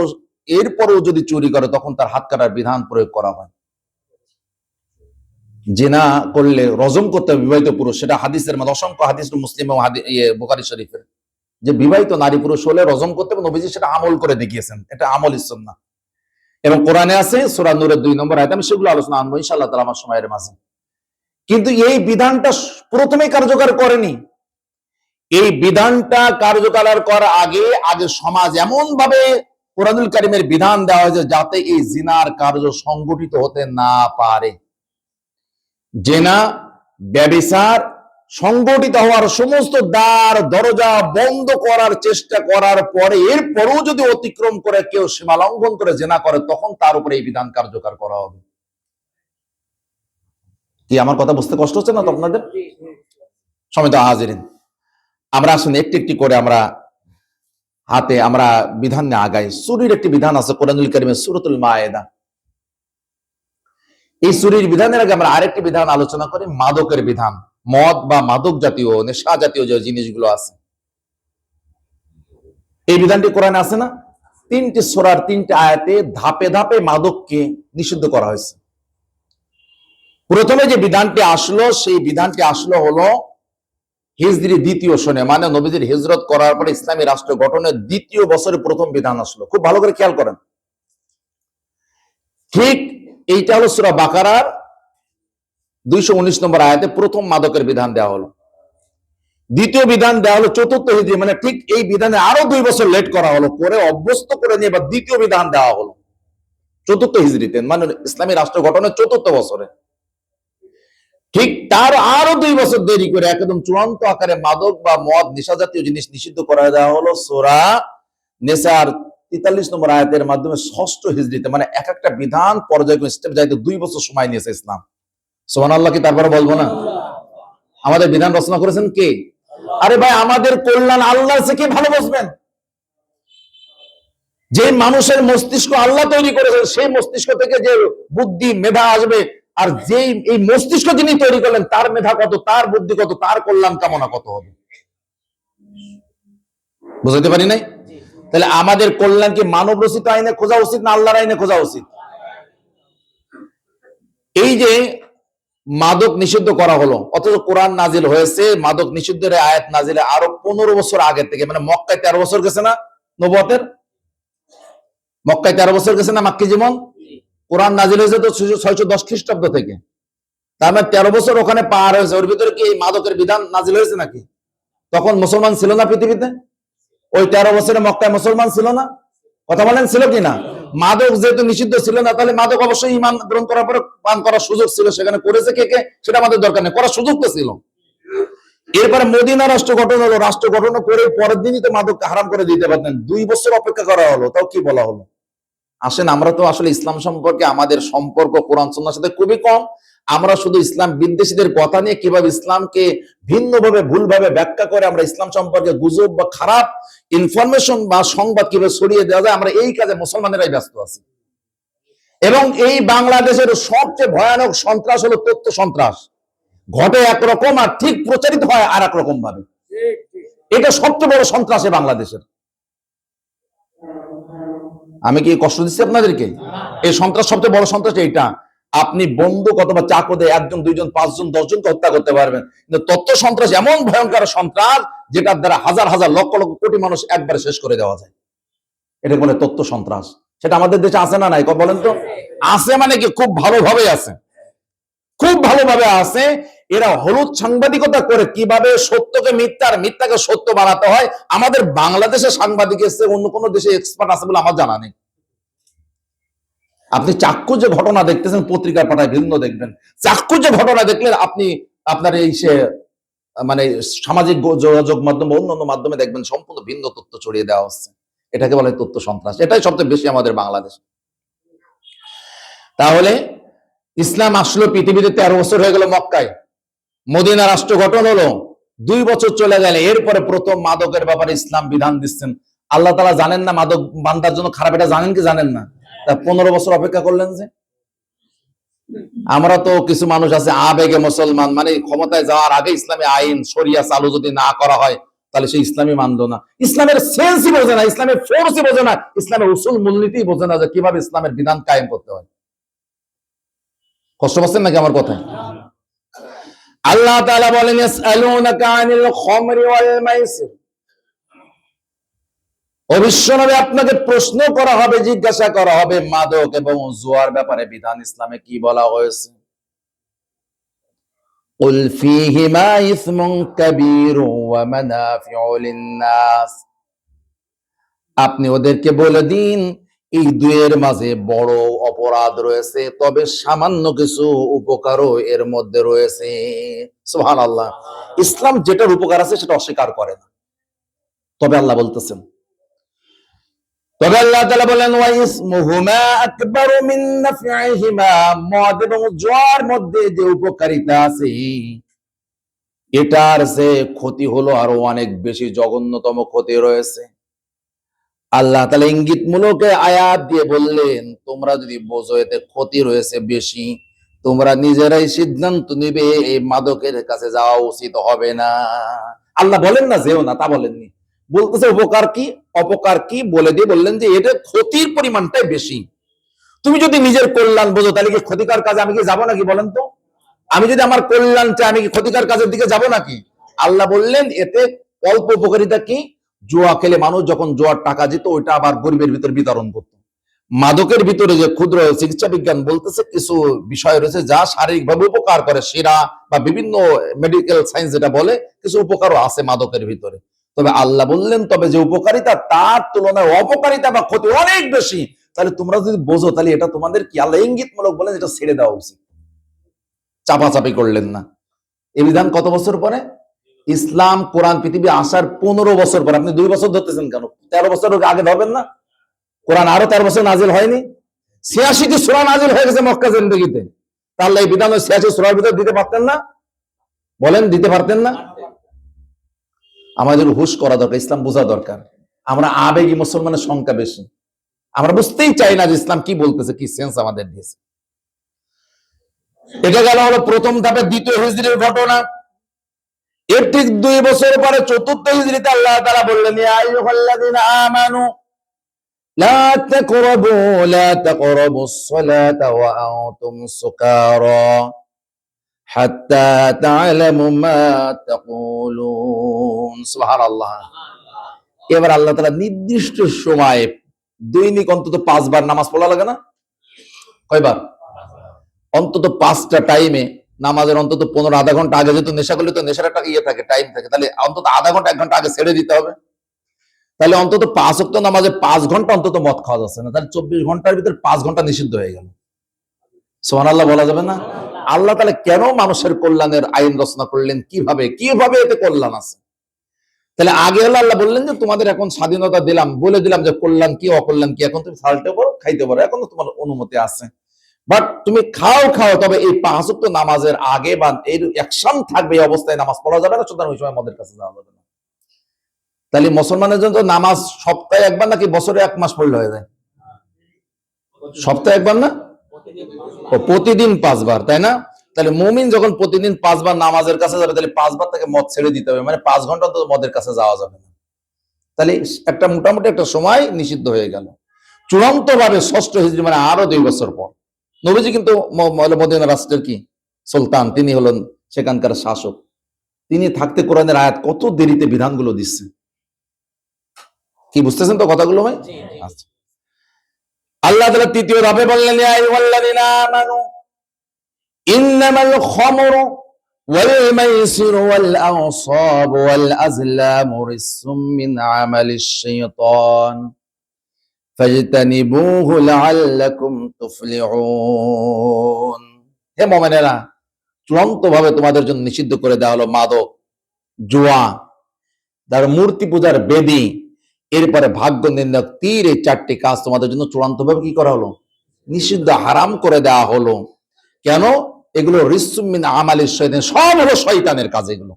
এরপরেও যদি চুরি করে তখন তার হাত কাটার বিধান প্রয়োগ করা হয়। জিনা করলে রজম করতে হবে বিবাহিত পুরুষ, সেটা হাদিসের মধ্যে অসংখ্য হাদিস, মুসলিম এবং বুখারী শরীফের, যে বিবাহিত নারী পুরুষ হলে রজম করতে হবে। নবীজি সেটা আমল করে দেখিয়েছেন, এটা আমল সুন্নাহ। এবং কোরআনে আছে সূরা নূরের 2 নম্বর আয়াত, আমি সেগুলো আলোচনা আনবো ইনশাআল্লাহ তাআলা আমার সময়ের মাঝে। কিন্তু এই বিধানটা প্রথমে কার্যকর করেনি। এই বিধানটা কার্যকর করার আগে সমাজ এমন ভাবে কোরআনুল কারীমের বিধান দেওয়া হয়েছে যাতে এই জিনার কার্য সংগঠিত হতে না পারে। জিনা, ব্যভিচার সংগঠিত হওয়ার সমস্ত দ্বার দরজা বন্ধ করার চেষ্টা করার পরে, এরপরেও যদি অতিক্রম করে কেউ সীমা লঙ্ঘন করে জিনা করে, তখন তার উপরে এই বিধান কার্যকর করা হবে। কি আমার কথা বুঝতে কষ্ট হচ্ছে না তো আপনাদের? সমিত হাজিরিন, আমরা আসুন একটি একটি করে আমরা হাতে আমরা বিধান নিয়ে আগাই। চুরির একটি বিধান আছে কোরআনুল কারীমের সূরাতুল মায়েদা। এই চুরির বিধানের আগে আমরা আরেকটি বিধান আলোচনা করি, মাদকের বিধান। মদ বা মাদক জাতীয়, নেশা জাতীয় যে জিনিসগুলো আছে, এই বিধানটি কোরআনে আছে না? 3টি সূরার 3টি আয়াতে ধাপে ধাপে মাদককে নিষিদ্ধ করা হয়েছে। প্রথমে যে বিধানটি আসলো, সেই বিধানটি আসলো হলো হিজরি 2য় সনে, মানে নবীজির হিজরত করার পরে ইসলামী রাষ্ট্র গঠনের 2য় বছরে প্রথম বিধান আসলো। খুব ভালো করে খেয়াল করেন। ঠিক এইটা হলো সূরা বাকারার 219 নম্বর আয়াতে প্রথম মাদকের বিধান দেওয়া হলো। দ্বিতীয় বিধান দেওয়া হলো 4th হিজরি, মানে ঠিক এই বিধানে আরো 2 বছর লেট করা হলো, করে অভ্যস্ত করে নিয়ে এবার দ্বিতীয় বিধান দেওয়া হলো 4th হিজরিতে, মানে ইসলামী রাষ্ট্র গঠনের 4th বছরে। ঠিক তার আরো 2 বছর দেরি করে একদম চূড়ান্ত আকারে মাদক বা মদ নেশা জাতীয় জিনিস নিষিদ্ধ করা দেওয়া হলো সূরা নিসার 43 নম্বর আয়াতের মাধ্যমে 6th হিজরিতে। মানে এক একটা বিধান পর্যায়ক্রমে স্টেপ যাইতে 2 বছর সময় নিয়েছে ইসলাম। সুবহানাল্লাহ কি তারপরে বলবো না? আমাদের বিধান রচনা করেছেন কে? আরে ভাই, আমাদের কল্যাণ আল্লাহর কাছে কে ভালো বুঝবেন? যে মানুষের মস্তিষ্ক আল্লাহ তৈরি করেছেন, সেই মস্তিষ্ক থেকে যে বুদ্ধি মেধা আসবে, আর যে এই মস্তিষ্ক যিনি তৈরি করলেন তার মেধা কত, তার বুদ্ধি কত, তার কল্যাণ কামনা কত হবে। বুঝতে পারি নাই? তাহলে আমাদের কল্যাণ কি মানব রচিত আইনে খোঁজা উচিত না আল্লাহর আইনে খোঁজা উচিত? এই যে মাদক নিষিদ্ধ করা হলো, অথচ কোরআন নাজিল হয়েছে মাদক নিষিদ্ধের আয়াত নাজিলে আরো 15 বছর আগে থেকে, মানে মক্কায় 13 বছর গেছে না নবুয়তের? মক্কায় 13 বছর গেছে না মাক্কি জীবন? কোরআন নাজিল হয়েছে তো 610 খ্রিস্টাব্দ থেকে, তার মানে 13 বছর ওখানে পার হয়েছে। ওর ভিতরে কি এই মাদকের বিধান নাজিল হয়েছে নাকি? তখন মুসলমান ছিল না পৃথিবীতে? ওই 13 বছরে মক্কায় মুসলমান ছিল না? কথা বলেন ছিল কিনা? মাদক যেহেতু নিষিদ্ধ ছিল না, তাহলে মাদক অবশ্যই ঈমান গ্রহণ করার পরে পান করার সুযোগ ছিল। সেখানে করেছে কে কে সেটা আমাদের দরকার নেই, করার সুযোগ তো ছিল। এরপরে মদিনা রাষ্ট্র গঠন হলো, রাষ্ট্র গঠন করে পরের দিনই তো মাদক হারাম করে দিতে পারতেন। 2 বছর অপেক্ষা করা হলো, তাও কি বলা হলো? আসেন, আমরা তো আসলে ইসলাম সম্পর্কে আমাদের সম্পর্ক কোরআন সুন্নাহর সাথে খুবই কম। আমরা শুধু ইসলাম বিদ্বেষীদের কথা নিয়ে কিভাবে ইসলামকে ভিন্নভাবে ভুলভাবে ব্যাখ্যা করে আমরা ইসলাম সম্পর্কে গুজব বা খারাপ ইনফরমেশন বা সংবাদ কিভাবে ছড়িয়ে দেওয়া যায়, আমরা এই কাজে মুসলমানেরাই ব্যস্ত আছি। এবং এই বাংলাদেশের সবচেয়ে ভয়ানক সন্ত্রাস হলো তথ্য সন্ত্রাস। ঘটে একরকম আর ঠিক প্রচারিত হয় আর এক রকম ভাবে। এটা সবচেয়ে বড় সন্ত্রাসে বাংলাদেশের। আমি কি কষ্ট দিচ্ছি আপনাদেরকে? এই সন্ত্রাস সবচেয়ে বড় সন্ত্রাস এইটা। আপনি বন্দুক অথবা চাকু দিয়ে 1 জন 2 জন 5 জন 10 জনকে হত্যা করতে পারবেন, কিন্তু তথ্য সন্ত্রাস এমন ভয়ঙ্কর সন্ত্রাস যেটার দ্বারা হাজার হাজার লক্ষ লক্ষ কোটি মানুষ একবারে শেষ করে দেওয়া যায়। এটা বলে তথ্য সন্ত্রাস। সেটা আমাদের দেশে আছে না নাই বলেন তো? আছে, মানে কি খুব ভালোভাবে আছে, খুব ভালোভাবে আছে। এরা হলুদ সাংবাদিকতা করে কিভাবে সত্যকে মিথ্যা আর মিথ্যাকে সত্য বানাতে হয়, আমাদের বাংলাদেশের সাংবাদিকের চেয়ে অন্য কোনো দেশে এক্সপার্ট আছে বলে আমার জানা নেই। আপনি চাক্ষুষ যে ঘটনা দেখতেছেন পত্রিকার পাতায় ভিন্ন দেখবেন, চাক্ষুষ যে ঘটনা দেখলে আপনি আপনার এই সে মানে সামাজিক যোগাযোগ মাধ্যম অন্যান্য মাধ্যমে দেখবেন সম্পূর্ণ ভিন্ন তথ্য ছড়িয়ে দেওয়া হচ্ছে। এটাকে বলে তথ্য সন্ত্রাস। এটাই সবচেয়ে বেশি আমাদের বাংলাদেশ। তাহলে ইসলাম আসলো পৃথিবীতে 13 বছর হয়ে গেল মক্কায়, মদিনা রাষ্ট্র গঠন হলো, 2 বছর চলে গেলে এরপরে প্রথম মাদকের ব্যাপারে ইসলাম বিধান দিচ্ছেন। আল্লাহ তাআলা জানেন না মাদক বান্দার জন্য খারাপ, এটা জানেন কি জানেন না? তা 15 বছর অপেক্ষা করলেন যে। আমরা তো কিছু মানুষ আছে আবেগে মুসলমান, মানে ক্ষমতায় যাওয়ার আগে ইসলামী আইন শরিয়া চালু যদি না করা হয় তাহলে সে ইসলামী মানলো না। ইসলামের সেন্সই বোঝে না, ইসলামের ফোর্সই বোঝে না, ইসলামের উসুল মূলনীতি বোঝে না যে কিভাবে ইসলামের বিধান কায়েম করতে হয়। কষ্ট পাচ্ছেন নাকি আমার কথায়? আল্লাহ তাআলা বলেন ইয়াসআলুনাকা আনিল খামরি ওয়াল মাইসির, অবশ্যই আপনাকে প্রশ্ন করা হবে, জিজ্ঞাসা করা হবে মাদক এবং জুয়ার ব্যাপারে বিধান ইসলামে কি বলা হয়েছে। কুল ফীহিমা ইসমুন কাবীরুন ওয়া মানাফিউ লিন-নাস, আপনি ওদেরকে বলে দিন এই দুয়ের মাঝে বড় অপরাধ রয়েছে, তবে সামান্য কিছু উপকারও এর মধ্যে রয়েছে। সুবহানাল্লাহ। ইসলাম যেটার উপকার আছে সেটা অস্বীকার করে না। তবে আল্লাহ বলতেছেন, তবে আল্লাহ তাআলা বলেন ওয়া ইসমুহুমা আকবারু মিন নাফইহিমা, মদ এবং জুয়ার মধ্যে যে উপকারিতা আছে এটার যে ক্ষতি হলো আরো অনেক বেশি, জঘন্যতম ক্ষতি রয়েছে। আল্লাহ তাআলা ইঙ্গিতমূলক আয়াত দিয়ে বললেন তোমরা যদি বোঝো এতে ক্ষতি রয়েছে বেশি, তোমরা নিজেরাই সিদ্ধান্ত নিবে এই মাদকের কাছে যাওয়া উচিত হবে না। আল্লাহ বলেন না যেও না, তা বলেননি। বলতেছে উপকার কি অপকার কি বলে দিয়ে বললেন যে এটা ক্ষতির পরিমাণটাই বেশি। তুমি যদি নিজের কল্যাণ বোঝো তাহলে কি ক্ষতিকর কাজে আমি কি যাবো নাকি বলেন তো? আমি যদি আমার কল্যাণ চাই আমি কি ক্ষতিকর কাজের দিকে যাব নাকি? আল্লাহ বললেন এতে অল্প উপকারিতা কি, জুয়া খেলে মানুষ যখন জুয়ার টাকা যেত ওইটা আবার গরিবের ভিতর বিতরণ করত। মাদকের ভিতরে যে ক্ষুদ্র চিকিৎসা বিজ্ঞান বলতেছে কিছু বিষয় রয়েছে যা শারীরিকভাবে উপকার করে, সেরা বা বিভিন্ন মেডিকেল সায়েন্স যেটা বলে কিছু উপকারও আছে মাদকের ভিতরে। তবে আল্লাহ বললেন তবে যে উপকারিতা তার তুলনায় অপকারিতা বা ক্ষতি অনেক বেশি। তাহলে তোমরা যদি বোঝো তাহলে এটা তোমাদের কি, আল্লাহ ইঙ্গিতমূলক বলেন এটা ছেড়ে দেওয়া উচিত, চাপাচাপি করলেন না। এই বিধান কত বছর পরে? ইসলাম কোরআন পৃথিবী আসার 15 বছর পর। আপনি 2 বছর ধরতেছেন কেন? 13 বছর আগে ধরবেন না? কোরআন আরো 13 বছর নাজিল হয়নি? 86টি সূরা নাজিল হয়ে গেছে মক্কা জিন্দেগিতে। তাহলে এই বিধান 86 সূরার ভিতর দিতে পারতেন না? বলেন দিতে পারতেন না? আমাদের হুশ করা দরকার, ইসলাম বোঝা দরকার। আমরা আবেগী মুসলমানের সংখ্যা বেশি, আমরা বুঝতেই চাই না যে ইসলাম কি বলতেছে, কি সেন্স আমাদের দিয়েছে। এটা গেল হলো প্রথম ধাপে দ্বিতীয় হিজরির ঘটনা। এর ঠিক 2 বছর পরে চতুর্থ হিজরিতে আল্লাহ তাআলা বললেন, ইয়া আইয়ুহাল্লাযীনা আমানু লা তাকরাবুস সালাতা ওয়া আনতুম সুকারা হাত্তা তা'লামু মা তাকুলুন। সুবহানাল্লাহ। এবার আল্লাহ তাআলা নির্দিষ্ট সময়ে দৈনিক অন্তত 5 বার নামাজ পড়া লাগে না? কয়বার? অন্তত 5টা টাইমে নামাজের অন্তত 15 আধা ঘন্টা আগে, যেহেতু নেশা করলে তো নেশার একটা থাকে, টাইম থাকে, তাহলে অন্তত আধা ঘন্টা 1 ঘন্টা আগে ছেড়ে দিতে হবে। তাহলে অন্তত 5 ওয়াক্ত নামাজে 5 ঘন্টা অন্তত মদ খাওয়া যাচ্ছে না, তাহলে 24 ঘন্টার ভিতরে 5 ঘন্টা নিষিদ্ধ হয়ে গেল। সুবহানাল্লাহ বলা যাবে না? আল্লাহ তাআলা কেন মানুষের কল্যাণের আইন রচনা করলেন? কিভাবে এতে কল্যাণ আছে? তাহলে আগে হলো আল্লাহ বললেন যে তোমাদের এখন স্বাধীনতা দিলাম, বলে দিলাম যে কল্যাণ কি অকল্যাণ কি, এখন তুমি ছাড়তে পারো, খাইতে পারো, এখন তোমার অনুমতি আছে, বাট তুমি খাও, তবে এই 5 ওয়াক্ত নামাজের আগে বা এর অ্যাকশন থাকবে, এই অবস্থায় নামাজ পড়া যাবে না, সুতরাং ওই সময় মদের কাছে যাওয়া যাবে না। তাহলে মুসলমানের জন্য নামাজ সপ্তাহে একবার নাকি বছরে 1 মাস পড়লে হয়ে যায়? সপ্তাহে একবার না, প্রতিদিন 5 বার, তাই না? তাহলে মুমিন যখন প্রতিদিন 5 বার নামাজের কাছে যাবে, তাহলে 5 বার তাকে মদ ছেড়ে দিতে হবে, মানে 5 ঘন্টা তো মদের কাছে যাওয়া যাবে না। তাহলে একটা মোটামুটি একটা সময় নিষিদ্ধ হয়ে গেল। চূড়ান্ত ভাবে 6ষ্ঠ হিজরি, মানে আরো 2 বছর পর। নবীজি কিন্তু মদিনা রাষ্ট্রের কি সুলতান, তিনি হলেন সেখানকার শাসক। তিনি থাকতে কোরআনের আয়াত কত দেরিতে বিধানগুলো দিচ্ছে, কি বুঝতেছেন তো কথাগুলো ভাই? আচ্ছা, আল্লাহ তাআলা তৃতীয় ধাপে বললেন, ইয়া আইয়ুহাল্লাযীনা আমানু ইন্নামাল খামরু ওয়াল মাইসিরু ওয়াল আনসাবু ওয়াল আজলামু রিজসুম মিন আমালিশ শাইতান ফাজতানিবুহু লাআল্লাকুম তুফলিহুন। হে মুমিনেরা, চূড়ান্ত ভাবে তোমাদের জন্য নিষিদ্ধ করে দেওয়া হলো মাদক, জুয়া, তার মূর্তি পূজার বেদী, এরপরে ভাগ্য নির্ণায়ক তীর, এই 4টি কাজ তোমাদের জন্য চূড়ান্ত ভাবে কি করা হলো? নিষিদ্ধ, হারাম করে দেওয়া হলো। কেন? এগুলো রিজসুম মিন আমালিশ শাইতান, সব হলো শয়তানের কাজ। এগুলো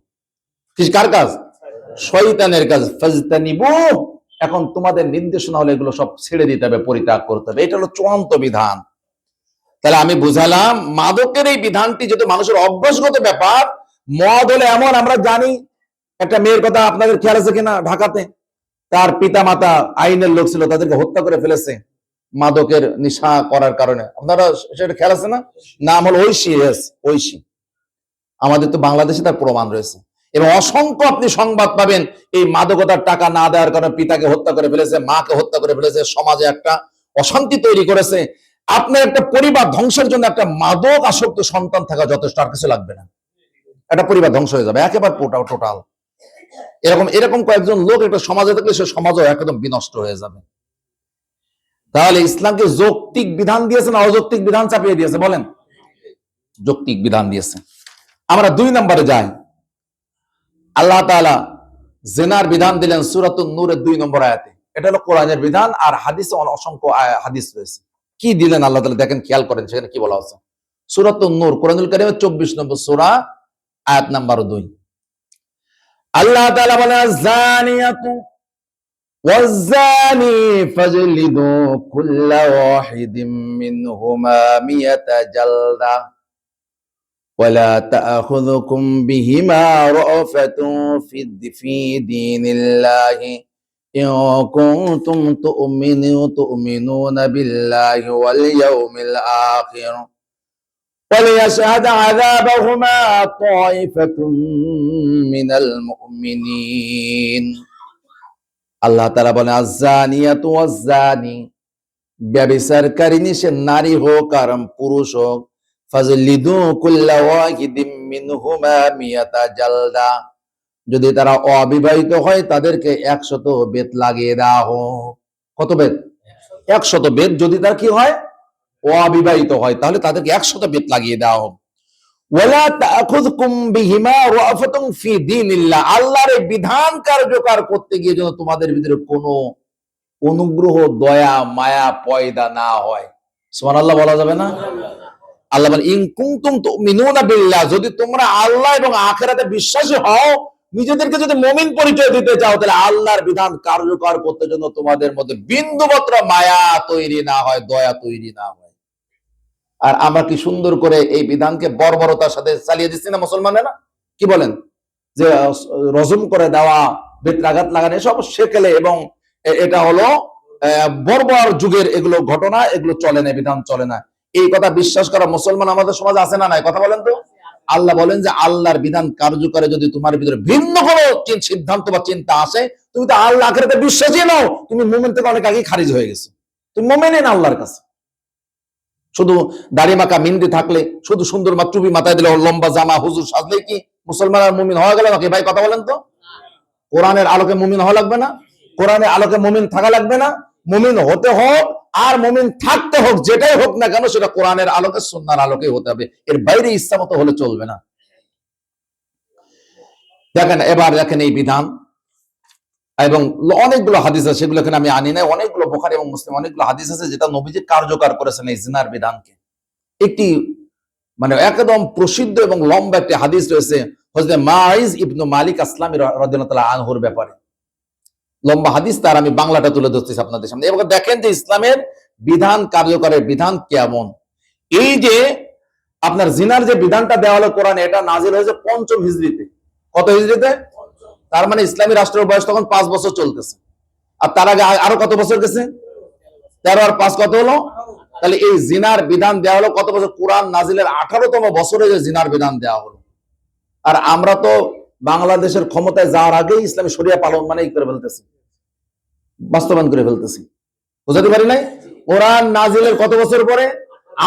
কার কাজ? শয়তানের কাজ। ফাজতানিবুহু, এখন তোমাদের নির্দেশনা হলো এগুলো সব ছেড়ে দিতে হবে, পরিত্যাগ করতে হবে। এটা হলো চূড়ান্ত বিধান। তাহলে আমি বুঝালাম মাদকের এই বিধানটি যেহেতু মানুষের অভ্যাসগত ব্যাপার। মদ হলে এমন, আমরা জানি, একটা মেয়ের কথা আপনাদের খেয়াল আছে কিনা, ঢাকাতে তার পিতা মাতা আইনের লোক ছিল, তাদেরকে হত্যা করে ফেলেছে মাদকের নেশা করার কারণে। আপনারা সেটা খেয়াল আছে না? নাম হলো ঐশী। ঐশী, আমাদের তো বাংলাদেশে তার প্রমাণ রয়েছে, এবং অসংখ্য আপনি সংবাদ পাবেন এই মাদকতার টাকা না দেওয়ার কারণে পিতাকে হত্যা করে ফেলেছে, মাকে হত্যা করে ফেলেছে, সমাজে একটা অশান্তি তৈরি করেছে। আপনার একটা পরিবার ধ্বংসের জন্য একটা মাদক আসক্ত সন্তান থাকা যথেষ্ট, আর কিছু লাগবে না, একটা পরিবার ধ্বংস হয়ে যাবে একেবারে টোটাল। এরকম কয়েকজন লোক একটা সমাজে থাকলে সে সমাজও একদম বিনষ্ট হয়ে যাবে। তাহলে ইসলামকে যৌক্তিক বিধান দিয়েছে না অযৌক্তিক বিধান চাপিয়ে দিয়েছে? বলেন, যৌক্তিক বিধান দিয়েছে। আমরা 2 নম্বরে যাই। আল্লাহ তাআলা জিনার বিধান দিলেন সূরাতুন নূরের 2 নম্বর আয়াতে। এটা হলো কোরআনের বিধান, আর হাদিসে অসংখ্য হাদিস রয়েছে। কি দিলেন আল্লাহ তাআলা দেখেন, খেয়াল করেন সেখানে কি বলা আছে। সূরাতুন নূর, কোরআনুল কারীমের 24 নম্বর সূরা, আয়াত নাম্বার 2। আল্লাহ তাআলা বলেন, আয-যানিয়াতু ওয়াজ-যানি ফাজলিদু কুল্লা ওয়াহিদিম মিনহুমা মিয়াতা জালদা ওয়ালা তা'খুযুকুম বিহিমা রা'ফাতুন ফি দীনিল্লাহি ইন কুনতুম তু'মিনুনা বিল্লাহি ওয়াল ইয়াউমিল আখির وليشهد عذابهما طائفة من المؤمنين। আল্লাহ তাআলা বলেন, আয-যানিয়াতু ওয়াজ-যানি, ব্যভিচারকারিনী সে নারী হোক আর পুরুষ হোক, ফাজলিদু কুল্লা ওয়াহিদিম মিনহুমা মিয়াতা জালদা, যদি তারা অবিবাহিত হয় তাদেরকে 100 বেত লাগিয়ে দেওয়া হোক। কত বেত? 100 বেত। যদি তার কি হয়? অবিবাহিত হয়, তাহলে তাদেরকে 100 বেত লাগিয়ে দেওয়া হোক। ওয়ালা তা'খুযকুম বিহিমা রা'ফাতুন ফি দীনিল্লাহ, আল্লাহর বিধান কার্যকর করতে গিয়ে যেন তোমাদের ভিতরে কোনো অনুগ্রহ, দয়া, মায়া পয়দা না হয়। সুবহানাল্লাহ বলা যাবে না? আল্লাহ বলেন, ইন কুনতুম তু'মিনুনা বিল্লাহ, যদি তোমরা আল্লাহ এবং আখিরাতে বিশ্বাসী হও, নিজেদেরকে যদি মুমিন পরিচয় দিতে চাও, তাহলে আল্লাহর বিধান কার্যকর করতে জন্য তোমাদের মধ্যে বিন্দুমাত্র মায়া তৈরি না হয়, দয়া তৈরি না হয়। আর আমরা কি সুন্দর করে এই বিধানকে বর্বরতার সাথে চালিয়ে দিচ্ছি না মুসলমানেরা? কি বলেন? যে রজম করে দেওয়া, বেত্রাঘাত লাগানো, এসব সেকেলে, এবং এটা হলো বর্বর যুগের এগুলো ঘটনা, এগুলো চলে না, বিধান চলে না। এই কথা বিশ্বাস করা মুসলমান আমাদের সমাজে আছে না নাই? কথা বলেন তো। আল্লাহ বলেন যে আল্লাহর বিধান কার্যকরে যদি তোমার ভিতরে ভিন্ন কোনো সিদ্ধান্ত বা চিন্তা আসে, তুমি তো আল্লাহ আখিরাতে বিশ্বাসী নও, তুমি মুমিন থেকে অনেক আগেই খারিজ হয়ে গেছো, তুমি মুমিনই না আল্লাহর কাছে। শুধু দাড়ি মাখা মিন্দি থাকলে, শুধু সুন্দর টুপি মাথায় দিলে, লম্বা জামা হুজুর সাজলে কি মুসলমান আর মুমিন হওয়া গেল নাকি? ভাই কথা বলেন তো। কোরআনের আলোকে মুমিন হওয়া লাগবে না? কোরআনের আলোকে মুমিন থাকা লাগবে না? মুমিন হতে হোক আর মুমিন থাকতে হোক, যেটাই হোক না কেন, সেটা কোরআনের আলোকে, সুন্নাহর আলোকে হতে হবে। এর বাইরে ইচ্ছা মতো হলে চলবে না। দেখেন, এবার দেখেন এই বিধান, এবং অনেকগুলো হাদিস আছে, সেগুলো এখানে আমি আনি নাই। অনেকগুলো বুখারী এবং মুসলিম অনেকগুলো হাদিস আছে যেটা নবীজি কার্যকর করেছেন এই জিনার বিধানকে। একটি মানে একদম প্রসিদ্ধ এবং লম্বা একটি হাদিস রয়েছে হযরত মাইজ ইবনে মালিক আসলামী রাদিয়াল্লাহু তাআলা আনহুর ব্যাপারে। লম্বা হাদিস, তার আমি বাংলাটা তুলে ধরতেছি আপনাদের সামনে। এবার দেখেন যে ইসলামের বিধান কার্যকরের বিধান কেমন। এই যে আপনার জিনার যে বিধানটা দেওয়া হলো কোরআনে, এটা নাজিল হয়েছে ৫ম হিজরিতে। কত হিজরিতে? তার মানে ইসলামী রাষ্ট্রের বয়স তখন 5 বছর চলতেছে। আর তার আগে আরো কত বছর গেছে? 13 আর 5 কত হলো? তাহলে এই জিনার বিধান দেওয়া হলো কত বছর? কোরআন নাজিলের 18তম বছরে যে জিনার বিধান দেওয়া হলো। আর আমরা তো বাংলাদেশের ক্ষমতায় যাওয়ার আগেই ইসলামী শরিয়া পালন মানে করে ফেলতেছি, বাস্তবায়ন করে ফেলতেছি। বুঝাতে পারি নাই? কোরআন নাজিলের কত বছর পরে?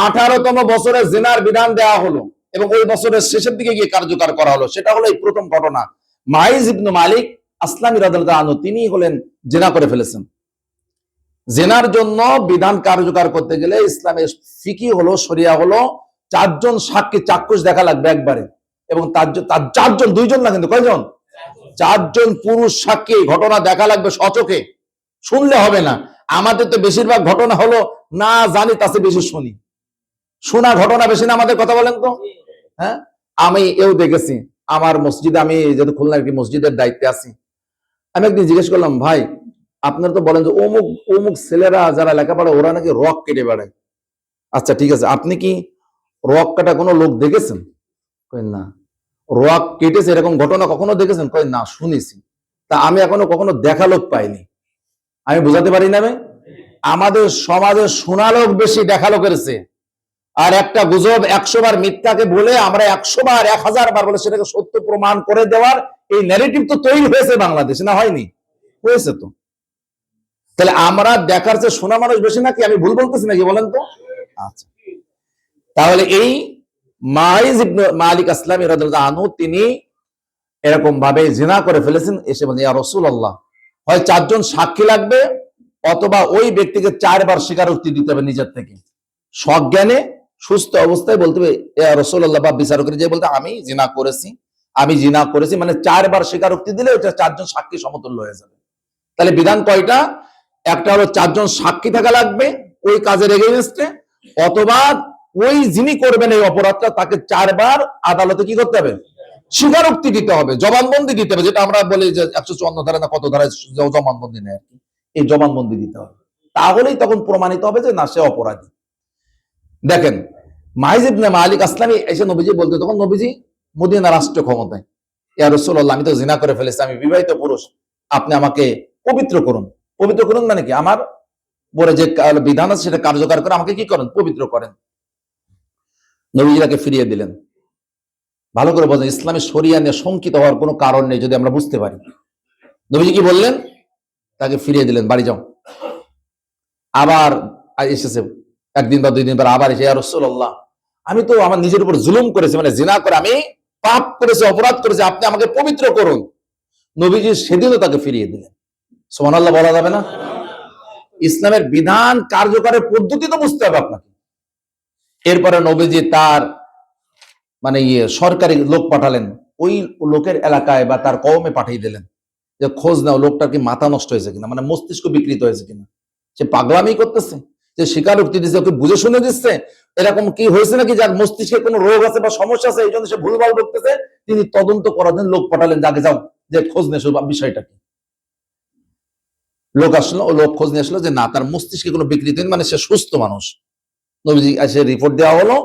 18তম বছরে জিনার বিধান দেওয়া হলো, এবং ওই বছরের শেষের দিকে গিয়ে কার্যকর করা হলো। সেটা হলো এই প্রথম ঘটনা। মাইজ ইবনে মালিক আসলামী রাদিয়াল্লাহু আনহু, তিনি হলেন জিনা করে ফেলেছেন। জেনার জন্য বিধান কার্যকর করতে গেলে ইসলামের ফিকি হলো, শরিয়া হলো, 4 জন সাক্ষী চাক্ষুষ দেখা লাগবে একবারে, এবং তার 4 জন, 2 জন না কিন্তু, কয়জন? 4 জন পুরুষ সাক্ষী ঘটনা দেখা লাগবে সচকে, শুনলে হবে না। আমাদের তো বেশিরভাগ ঘটনা হলো না জানি তাতে বেশি শুনি, শোনা ঘটনা বেশি না আমাদের। কথা বলেন তো। হ্যাঁ, আমি দেখেছি আমার মসজিদে, আমি যেহেতু খুলনার একটি মসজিদের দায়িত্বে আছি, আমি একদিন জিজ্ঞেস করলাম, ভাই আপনারা তো বলেন যে অমুক অমুক ছেলেরা যারা লেখাপড়া, ওরা নাকি রক কেটে বেড়ায়। আচ্ছা ঠিক আছে, আপনি কি রক কাটা কোনো লোক দেখেছেন? কই না। রক কেটেছে এরকম ঘটনা কখনো দেখেছেন? কই না, শুনেছি। তা আমি এখনো কখনো দেখা লোক পাইনি। আমি বুঝাতে পারি না। আমাদের সমাজে শোনা লোক বেশি, দেখা লোকের চেয়ে। আর একটা গুজব 100 বার মিথ্যাকে বলে আমরা 100 বার 1000 বার বলে সেটাকে সত্য প্রমাণ করে দেওয়ার এই ন্যারেটিভ তো তৈরি হয়েছে বাংলাদেশে, না হয়নি? হয়েছে তো। তাহলে আমরা দেখার চেয়ে শোনা মানুষ বেশি নাকি? আমি ভুল বলতেছি নাকি বলেন তো? আচ্ছা, তাহলে এই মাইজ ইবনে মালিক আসলামী রাদিয়াল্লাহু আনহু, তিনি এরকম ভাবে জিনা করে ফেলেছেন। এসে বলেন, ইয়া রাসূলুল্লাহ, হয় 4 জন সাক্ষী লাগবে, অথবা ওই ব্যক্তিকে 4 বার স্বীকারোক্তি দিতে হবে নিজের থেকে, সজ্ঞানে সুস্থ অবস্থায় বলতে হবে, ইয়া রাসূলুল্লাহ, বা বিচারকের যে বলতে আমি জিনা করেছি, মানে 4 বার স্বীকারোক্তি দিলে ওটা 4 জন সাক্ষী সমতুল্য হয়ে যাবে। তাহলে বিধান কয়টা? একটা হলো 4 জন সাক্ষী থাকা লাগবে ওই কাজের এগেইনস্টে, অথবা ওই যিনি করবেন এই অপরাধটা, তাকে 4 বার আদালতে কি করতে হবে? স্বীকারোক্তি দিতে হবে, জবানবন্দি দিতে হবে, যেটা আমরা বলি যে 154 ধারা না কত ধারায় জবানবন্দি নেয় আর কি। এই জবানবন্দি দিতে হবে, তাহলেই তখন প্রমাণিত হবে যে না, সে অপরাধী। দেখেন, মাইজ ইবনে মালিক আসলামী এসে নবীজি বলতে, তখন নবীজি মদিনা রাষ্ট্র ক্ষমতায়, ইয়া রাসূলুল্লাহ, আমি তো জিনা করে ফেলেছি, আমি বিবাহিত পুরুষ, আপনি আমাকে পবিত্র করুন। পবিত্র করুন মানে কি? আমার বলে যে বিধান আছে সেটা কার্যকর করে আমাকে কি করেন? পবিত্র করেন। নবীজি তাকে ফিরিয়ে দিলেন। ভালো করে বোঝেন, ইসলামী শরিয়া নিয়ে শঙ্কিত হওয়ার কোনো কারণ নেই যদি আমরা বুঝতে পারি। নবীজি কি বললেন? তাকে ফিরিয়ে দিলেন, বাড়ি যাও। আবার এসেছে 1 দিন বা 2 দিন পর, আবার এসে, ইয়া রাসূলুল্লাহ, আমি তো আমার নিজের উপর জুলুম করেছি, মানে জিনা করে আমি পাপ করেছি, অপরাধ করেছি, আপনি আমাকে পবিত্র করুন। নবীজি সেদিনও তাকে ফিরিয়ে দিলেন। সুবহানাল্লাহ বলা যাবে না? ইসলামের বিধান কার্যকরের পদ্ধতি তো বুঝতে হবে আপনাকে। এরপরে নবীজি তার মানে সরকারি লোক পাঠালেন, ওই লোকের এলাকায় বা তার কওমে পাঠিয়ে দিলেন যে খোঁজ নাও, লোকটার কি মাথা নষ্ট হয়েছে কিনা, মানে মস্তিষ্ক বিকৃত হয়েছে কিনা, সে পাগলামি করতেছে, যে স্বীকারোক্তি দিচ্ছে, ওকে বুঝে শুনে দিচ্ছে, এরকম কি হয়েছে নাকি যার মস্তিষ্কে কোনো রোগ আছে বা সমস্যা আছে, এই জন্য সে ভুলভাল বলতেছে। তিনি তদন্ত করার জন্য লোক পাঠালেন, যাকে যাও, যে খোঁজ নিয়ে আসো বিষয়টা কি। লোক আসলো, ও লোক খোঁজ নিয়ে আসলো যে না, তার মস্তিষ্কে কোনো বিকৃতি নেই, মানে সে সুস্থ মানুষ। নবীজি এসে রিপোর্ট দেওয়া হলো,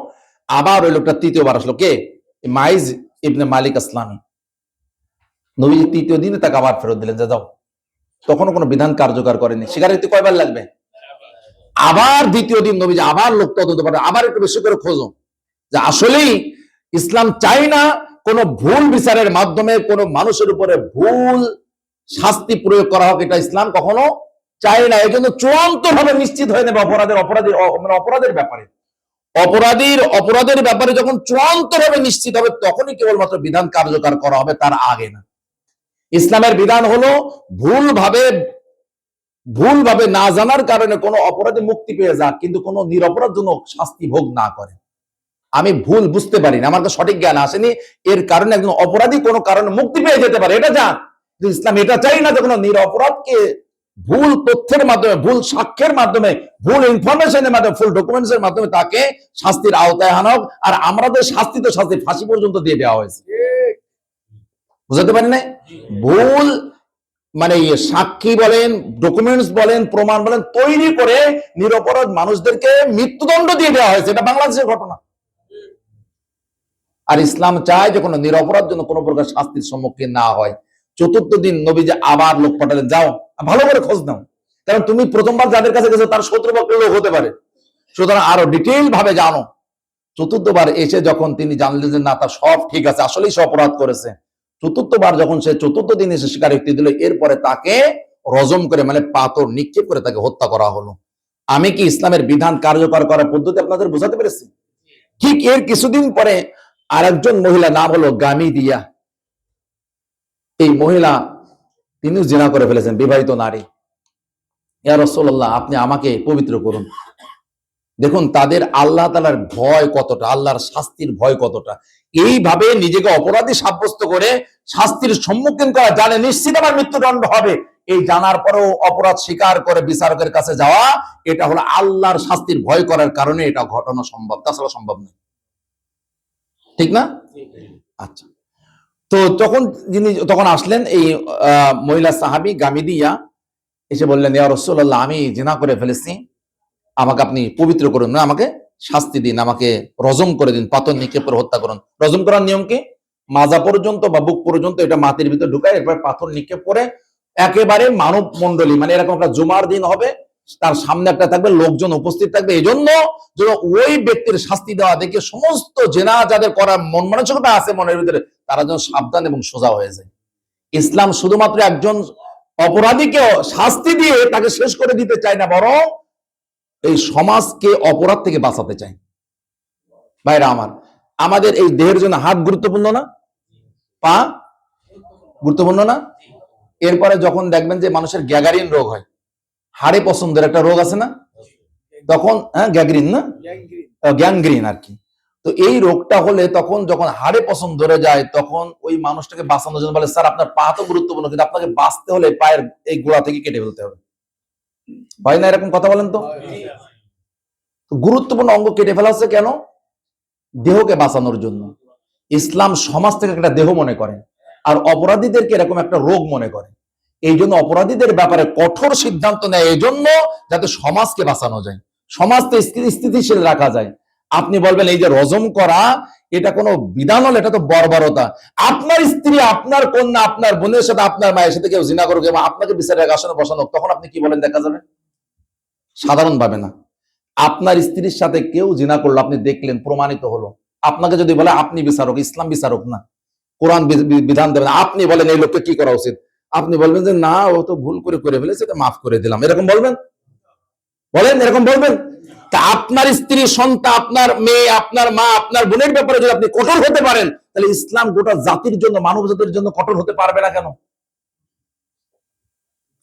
আবার ওই লোকটা তৃতীয়বার আসলো, কে? মাইজ ইবনে মালিক আসলামি। নবীজি তৃতীয় দিনে তাকে আবার ফেরত দিলেন, যে যাও। তখনও কোনো বিধান কার্যকর করেনি। স্বীকারোক্তি কয়বার লাগবে? আবার দ্বিতীয় দিন নবীজি আবার লোক তদন্ত করে, আবার একটু বেশি করে খোঁজো, যে আসলেই ইসলাম চাই না কোন ভুল বিচারের মাধ্যমে কোন মানুষের উপরে ভুল শাস্তি প্রয়োগ করা হোক, এটা ইসলাম কখনো চাই না। এই জন্য চূড়ান্ত ভাবে নিশ্চিত হয়ে নেবে অপরাধের ব্যাপারে, অপরাধের ব্যাপারে যখন চূড়ান্ত ভাবে নিশ্চিত হবে, তখনই কেবলমাত্র বিধান কার্যকর করা হবে, তার আগে না। ইসলামের বিধান হলো ভুলভাবে না জানার কারণে কোনো অপরাধী মুক্তি পেয়ে যাক, কিন্তু কোনো নিরপরাধ জন্য শাস্তি ভোগ না করে। আমি ভুল বুঝতে পারি না, আমার তো সঠিক জ্ঞান আসেনি, এর কারণে একজন অপরাধী কোনো কারণে মুক্তি পেয়ে যেতে পারে, এটা জান। ইসলাম এটা চাই না যে কোনো নিরপরাধকে ভুল তথ্যের মাধ্যমে, ভুল সাক্ষ্যের মাধ্যমে, ভুল ইনফরমেশনের মাধ্যমে, ফুল ডকুমেন্টস এর মাধ্যমে তাকে শাস্তির আওতায় আনা হোক। আর আমাদের শাস্তি তো শাস্তি ফাঁসি পর্যন্ত দিয়ে দেওয়া হয়েছে, বুঝতে পারেন না? ভুল মানে সাক্ষী বলেন, ডকুমেন্টস বলেন, প্রমাণ বলেন তৈরি করে নিরপরাধ মানুষদেরকে মৃত্যুদণ্ড দিয়ে দেওয়া হয়েছে, এটা বাংলাদেশের ঘটনা। আর ইসলাম চায় যে কোনো নিরপরাধ জন্য কোনো প্রকার শাস্তির সম্মুখীন না হয়। চতুর্থ দিন নবীজি আবার লোক পাঠালেন, যাও ভালো করে খোঁজ নাও, কারণ তুমি প্রথমবার যাদের কাছে গেছো তার শত্রুপক্ষের লোক হতে পারে, সুতরাং আরো ডিটেইল ভাবে জানো। চতুর্থবার এসে যখন তিনি জানলেন যে না, তার সব ঠিক আছে, আসলেই সে অপরাধ করেছে, চতুর্থবার যখন সে চতুর্থ দিন এসে স্বীকারোক্তি দিল, এরপরে তাকে রজম করে মানে পাথর নিক্ষেপ করে তাকে হত্যা করা হলো। আমি কি ইসলামের বিধান কার্যকর করার পদ্ধতি আপনাদের বোঝাতে পেরেছি? ঠিক এর কিছুদিন পরে আরেকজন মহিলা, নাম হলো গামিদিয়া। এই মহিলা তিনিও জিনা করে ফেলেছেন, বিবাহিত নারী। ইয়া রাসূলুল্লাহ, আপনি আমাকে পবিত্র করুন। দেখুন তাদের আল্লাহ তাআলার ভয় কতটা, আল্লাহর শাস্তির ভয় কতটা। এইভাবে নিজেকে অপরাধী সাব্যস্ত করে শাস্তির সম্মুখীন করা, জানে নিশ্চিত আমার মৃত্যুদণ্ড হবে, এই জানার পরেও অপরাধ স্বীকার করে বিচারকের কাছে যাওয়া, এটা হলো আল্লাহর শাস্তির ভয় করার কারণে এটা ঘটানো সম্ভব, তাছাড়া সম্ভব নয়। ঠিক না? আচ্ছা, তো তখন আসলেন এই মহিলা সাহাবী গামিদিয়া, এসে বললেন, ইয়া রাসূলুল্লাহ, আমি জিনা করে ফেলেছি, আমাকে আপনি পবিত্র করুন না, আমাকে শাস্তি দিন, আমাকে রজম করে দিন, পাথর নিক্ষেপ করে হত্যা করুন। রজম করার নিয়ম কি? মাজা পর্যন্ত বা বুক পর্যন্ত এটা মাটির ভিতর ঢুকায়, এরপর পাথর নিক্ষেপ করে একেবারে মানব মন্ডলী, মানে এরকম একটা জুমার দিন হবে, তার সামনে একটা থাকবে, লোকজন উপস্থিত থাকবে, এই জন্য ওই ব্যক্তির শাস্তি দেওয়া দেখে সমস্ত জেনা যাদের করার মন মানসিকতা আছে মনের ভিতরে, তারা যেন সাবধান এবং সোজা হয়ে যায়। ইসলাম শুধুমাত্র একজন অপরাধীকে শাস্তি দিয়ে তাকে শেষ করে দিতে চায় না, বরং এই সমাজকে অপরাধ থেকে বাঁচাতে চায়। ভাইরা আমার, আমাদের এই দেহের জন্য হাত গুরুত্বপূর্ণ না? পা গুরুত্বপূর্ণ না? এরপরে যখন দেখবেন যে মানুষের গ্যাগারিন রোগ হয়, হাড়ে পছন্দের একটা রোগ আছে না, তখন গ্যাগ্রিন না, গ্যাংগ্রিন আর কি। তো এই রোগটা হলে তখন যখন হাড়ে পছন্দ ধরে যায়, তখন ওই মানুষটাকে বাঁচানোর জন্য বলে, স্যার আপনার পা তো গুরুত্বপূর্ণ, কিন্তু আপনাকে বাঁচতে হলে পায়ের এই গোড়া থেকে কেটে ফেলতে হবে। হয় না এরকম কথা বলেন তো? গুরুত্বপূর্ণ অঙ্গ কেটে ফেলা হচ্ছে কেন? দেহকে বাঁচানোর জন্য। ইসলাম সমাজ থেকে একটা দেহ মনে করে, আর অপরাধীদেরকে এরকম একটা রোগ মনে করে। এই জন্য অপরাধীদের ব্যাপারে কঠোর সিদ্ধান্ত নেয়, এই জন্য যাতে সমাজকে বাঁচানো যায়, সমাজকে স্থিতিশীল রাখা যায়। আপনি বলবেন এই যে রজম করা, এটা কোনো বিধান হলে এটা তো বর্বরতা। আপনার স্ত্রী, আপনার কন্যা, আপনার বোনের সাথে, আপনার মায়ের সাথে কেউ জিনা করুক এবং আপনাকে বিচারের আসনে বসানো, তখন আপনি কি বলেন দেখা যাবে? সাধারণ ভাবে না। আপনার স্ত্রীর সাথে কেউ জিনা করলো, আপনি দেখলেন, প্রমাণিত হলো, আপনাকে যদি বলে আপনি বিচারক, ইসলাম বিচারক না, কোরআন বিধান দেবেন, আপনি বলেন এই লোককে কি করা উচিত, আপনি বলবেন যে না, ও তো ভুল করে ফেলেছে, মাফ করে দিলাম, এরকম বলবেন? বলেন এরকম বলবেন? তা আপনার স্ত্রী, সন্তান, আপনার মেয়ে, আপনার মা, আপনার বোনের ব্যাপারে যদি আপনি কঠোর হতে পারেন, তাহলে ইসলাম গোটা জাতির জন্য, মানব জাতির জন্য কঠোর হতে পারবে না কেন?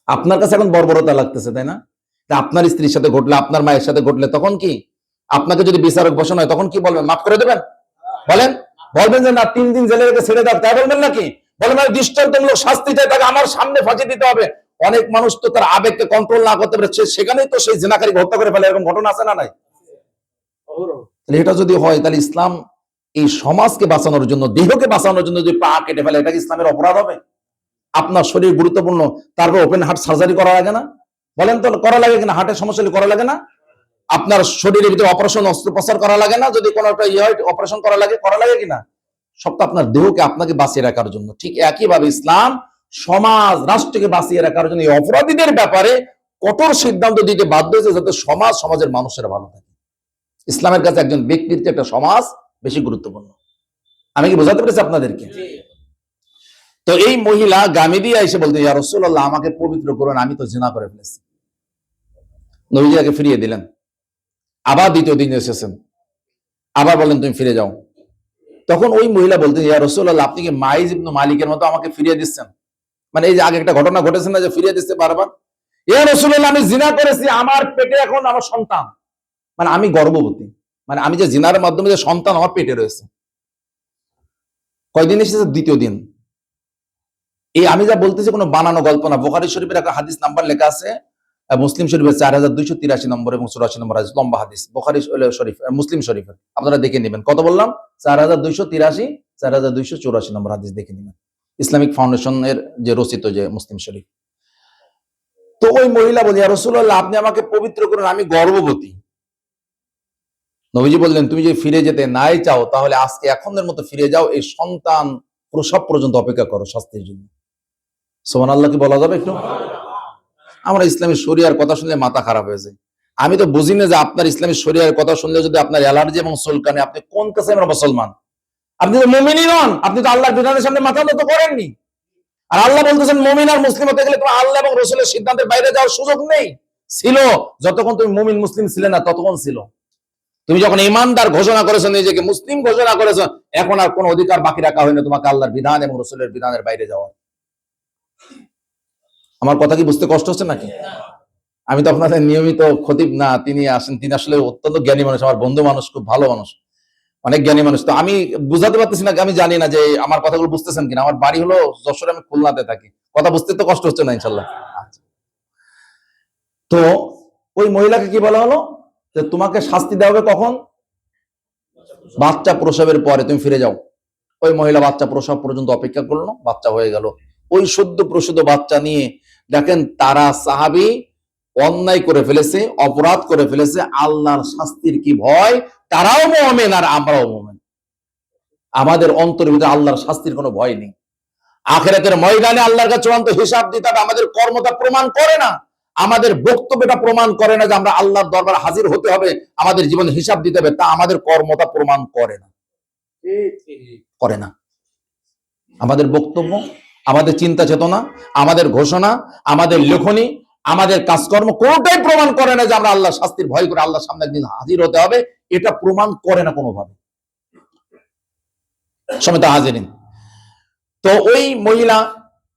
আপনার কাছে এখন বর্বরতা লাগতেছে, তাই না? আপনার স্ত্রীর সাথে ঘটলে, আপনার মায়ের সাথে ঘটলে, তখন কি আপনাকে যদি বিচারক বসানো হয়, তখন কি বলবেন? মাফ করে দেবেন? বলেন? বলবেন যে না, 3 দিন জেলে রেখে ছেড়ে দাও, তাই বলবেন নাকি? বলেন মানে দৃষ্টান্তমূলক শাস্তি চাই, তাকে আমার সামনে ফাঁসি দিতে হবে। অনেক মানুষ তো তার আবেগকে কন্ট্রোল না করতে পারে, সেখানেই তো সেই জিনাকারীকে হত্যা করে ফেলে, এরকম ঘটনা আছে না নাই? এটা যদি হয়, তাহলে ইসলাম এই সমাজকে বাঁচানোর জন্য, দেহকে বাঁচানোর জন্য যদি পা কেটে ফেলে, এটা কি ইসলামের অপরাধ হবে? আপনার শরীর গুরুত্বপূর্ণ, তারপর ওপেন হার্ট সার্জারি করা লাগে না? বলেন তো করা লাগে কিনা? হার্টের সমস্যা করা লাগে না? আপনার শরীরের ভিতরে অপারেশন অস্ত্রোপচার করা লাগে না? যদি কোনো একটা ইয়ে হয় অপারেশন করা লাগে কিনা? সব তো আপনার দেহকে আপনাকে বাঁচিয়ে রাখার জন্য। ঠিক একইভাবে ইসলাম সমাজ রাষ্ট্রকে বাঁচিয়ে রাখার জন্য এই অপরাধীদের ব্যাপারে কঠোর সিদ্ধান্ত দিতে বাধ্য হয়েছে, যাতে সমাজের মানুষেরা ভালো থাকে। ইসলামের কাছে একজন ব্যক্তির চেয়ে একটা সমাজ বেশি গুরুত্বপূর্ণ। আমি কি বোঝাতে পেরেছি আপনাদেরকে? তো এই মহিলা গামিদিয়া এসে বলতে, ইয়া রাসূলুল্লাহ, আমাকে পবিত্র করুন, আমি তো জিনা করে ফেলেছি। নবীজি তাকে ফিরিয়ে দিলেন। আবার দ্বিতীয় দিন এসেছেন, আবার বলেন তুমি ফিরে যাও। তখন ওই মহিলা বলতেন, ইয়া রাসূলুল্লাহ, আপনি কি মাইজ ইবনে মালিকের মতো আমাকে ফিরিয়ে দিচ্ছেন? মানে এই যে আগে একটা ঘটনা ঘটেছে না, যে ফিরিয়ে দিচ্ছে বারবার। ইয়া রাসূলুল্লাহ, আমি জিনা করেছি, আমার পেটে এখন আমার সন্তান, মানে আমি গর্ভবতী, মানে আমি যে জিনার মাধ্যমে যে সন্তান আমার পেটে রয়েছে। কয়দিন এসেছে? দ্বিতীয় দিন। এই আমি যা বলতেছি কোনো বানানো গল্প না। বুখারী শরীফের একটা হাদিস নাম্বার লেখা আছে, মুসলিম শরীফের 4283 নম্বর এবং 84 নম্বর হাদিস, লম্বা হাদিস। বুখারী শরীফ, মুসলিম শরীফের আপনারা দেখে নেবেন। কত বললাম? 4283, 4284 নম্বর হাদিস দেখে নেবেন। ইসলামিক ফাউন্ডেশনের যে রচিত যে মুসলিম শরীফ। তো ওই মহিলা বলি, ইয়া রাসূলুল্লাহ, আপনি আমাকে পবিত্র করুন, আমি গর্ভবতী। নবীজি বললেন, তুমি যদি ফিরে যেতে নাই চাও, তাহলে আজকে এখনের মতো ফিরে যাও, এই সন্তান প্রসব পর্যন্ত অপেক্ষা করো শাস্তির জন্য। সুবহানাল্লাহ কি বলা যাবে একটু? আমরা ইসলামী শরিয়ার কথা শুনলে মাথা খারাপ হয়ে যায়। আমি তো বুঝি না যে আপনার ইসলামী শরিয়ার কথা শুনলে যদি আপনার অ্যালার্জি এবং চুলকানি, আপনি কোন কাছে আমরা মুসলমান? আপনি তো মুমিনই নন, আপনি তো আল্লাহর বিধানের সামনে মাথা নত করেননি। আর আল্লাহ বলতেছেন, মুমিন আর মুসলিম হতে গেলে তোমার আল্লাহ এবং রাসূলের সিদ্ধান্তের বাইরে যাওয়ার সুযোগ নেই। ছিল, যতক্ষণ তুমি মুমিন মুসলিম ছিলে না ততক্ষণ ছিল। তুমি যখন ইমানদার ঘোষণা করেছো, নিজেকে মুসলিম ঘোষণা করেছো, এখন আর কোনো অধিকার বাকি রাখা হয়নি তোমাকে আল্লাহর বিধান এবং রাসূলের বিধানের বাইরে যাওয়ার। আমার কথা কি বুঝতে কষ্ট হচ্ছে নাকি? আমি তো আপনাদের নিয়মিত খতিব না, তিনি আসেন, তিনি আসলে অত্যন্ত জ্ঞানী মানুষ, আমার বন্ধু মানুষ, খুব ভালো মানুষ, অনেক জ্ঞানী মানুষ। তো আমি বুঝাতে পারতেছি না, আমি জানি না যে আমার কথাগুলো বুঝতেছেন কিনা। আমার বাড়ি হলো যশোরে, আমি খুলনাতে থাকি, কথা বুঝতে তো কষ্ট হচ্ছে না ইনশাল্লাহ। তো ওই মহিলাকে কি বলা হলো, যে তোমাকে শাস্তি দেওয়া হবে কখন? বাচ্চা প্রসবের পরে তুমি ফিরে যাও। ওই মহিলা বাচ্চা প্রসব পর্যন্ত অপেক্ষা করলো, বাচ্চা হয়ে গেল। ওই সদ্য প্রসূত বাচ্চা নিয়ে দেখেন, তারা সাহাবী অন্যায় করে ফেলেছে, অপরাধ করে ফেলেছে, আল্লাহর শাস্তির কি ভয়, তারাও মুমিন আর আমরাও মুমিন। আমাদের অন্তরের ভিতরে আল্লাহর শাস্তির কোনো ভয় নেই। আখিরাতের ময়দানে আল্লাহর কাছে চূড়ান্ত হিসাব দিতে হবে। আমাদের কর্মটা প্রমাণ করে না, আমাদের বক্তব্যটা প্রমাণ করে না যে আমরা আল্লাহর দরবারে হাজির হতে হবে, আমাদের জীবনে হিসাব দিতে হবে, তা আমাদের কর্মটা প্রমাণ করে না, করে না। আমাদের বক্তব্য, আমাদের চিন্তা চেতনা, আমাদের ঘোষণা, আমাদের লেখনী, আমাদের কাজকর্ম কোনটাই প্রমাণ করে না যে আমরা আল্লাহর শাস্তির ভয় করে আল্লাহর সামনে একদিন হাজির হতে হবে। এটা প্রমাণ করে না কোনোভাবে। সমেত হাজিরিন, তো ওই মহিলা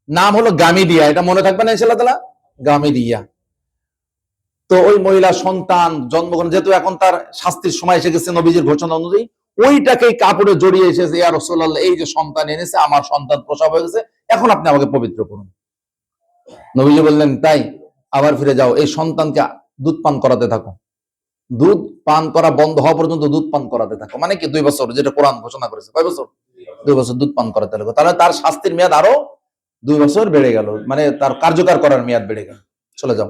নাম হলো গামিদিয়া, এটা মনে থাকবে না ইনশাআল্লাহ, গামিদিয়া। তো ওই মহিলা সন্তান জন্মগ্রহণ, যেহেতু এখন তার শাস্তির সময় এসে গেছে নবীজির ঘোষণা অনুযায়ী, ওইটাকে কাপড়ে জড়িয়ে এসেছে, ইয়া রাসূলুল্লাহ, এই যে সন্তান এনেছে, আমার সন্তান প্রসব হয়ে গেছে, এখন আপনি আমাকে পবিত্র করুন। নবীজি বললেন, তাই? আবার ফিরে যাও, এই সন্তানকে দুধ পান করাতে থাকো, দুধ পান করা বন্ধ হওয়া পর্যন্ত দুধ পান করাতে থাকো। মানে কি 2 বছর, যেটা কোরআন ঘোষণা করেছে। কয় বছর? 2 বছর দুধ পান করাতে থাকো। তাহলে তার শাস্তির মেয়াদ আরো 2 বছর বেড়ে গেল, মানে তার কার্যকর করার মেয়াদ বেড়ে গেল। চলে যাও।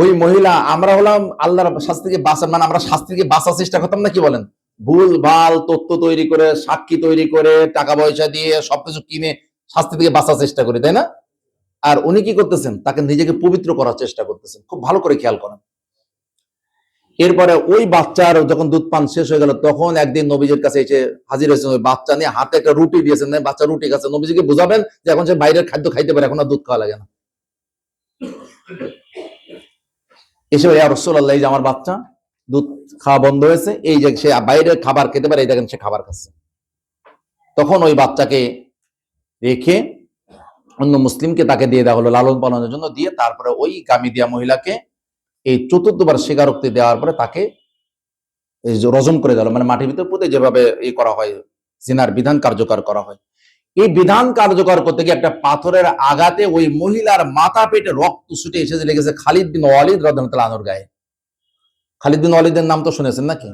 ওই মহিলা, আমরা হলাম আল্লাহর শাস্তি থেকে বাঁচার, মানে আমরা শাস্তি থেকে বাঁচার চেষ্টা করতাম না, কি বলেন? ভুল ভাল তথ্য তৈরি করে, সাক্ষী তৈরি করে, টাকা পয়সা দিয়ে সবকিছু কিনে শাস্তি থেকে বাঁচার চেষ্টা করি, তাই না? আর উনি কি করতেছেন? তাকে নিজেকে পবিত্র করার চেষ্টা করতেছেন। খুব ভালো করে খেয়াল করেন। এরপরে ওই বাচ্চার যখন দুধ পান শেষ হয়ে গেল, তখন একদিন নবীজির কাছে এসে হাজির হয়েছেন। ওই বাচ্চা নিয়ে হাতে একটা রুটি দিয়েছেন, বাচ্চা রুটি খাচ্ছে। নবীজিকে বুঝাবেন যে এখন সে বাইরের খাদ্য খাইতে পারে, এখন আর দুধ খাওয়া লাগে না। এসে, ইয়া রাসূলুল্লাহ, এই যে আমার বাচ্চা দুধ খাওয়া বন্ধ হয়েছে, এই যে সে বাইরের খাবার খেতে পারে, এই দেখেন সে খাবার খাচ্ছে। তখন ওই বাচ্চাকে রেখে অন্য মুসলিমকে তাকে দিয়ে দেওয়া হলো লালন পালনের জন্য, দিয়ে তারপরে ওই গামিদিয়া মহিলাকে এই চতুর্থবার স্বীকারোক্তি দেওয়ার পরে তাকে রজম করে দেওয়া হলো, মানে মাটির ভিতর পুঁতে যেভাবে করা হয়, জিনার বিধান কার্যকর করা হয়। এই বিধান কার্যকর করতে গিয়ে একটা পাথরের আঘাতে ওই মহিলার মাথা পেটে রক্ত ছুটে এসে লেগেছে খালিদ বিন ওয়ালিদ রাদিয়াল্লাহু আনহুর গায়ে। খালিদ বিন ওয়ালিদের নাম তো শুনেছেন নাকি?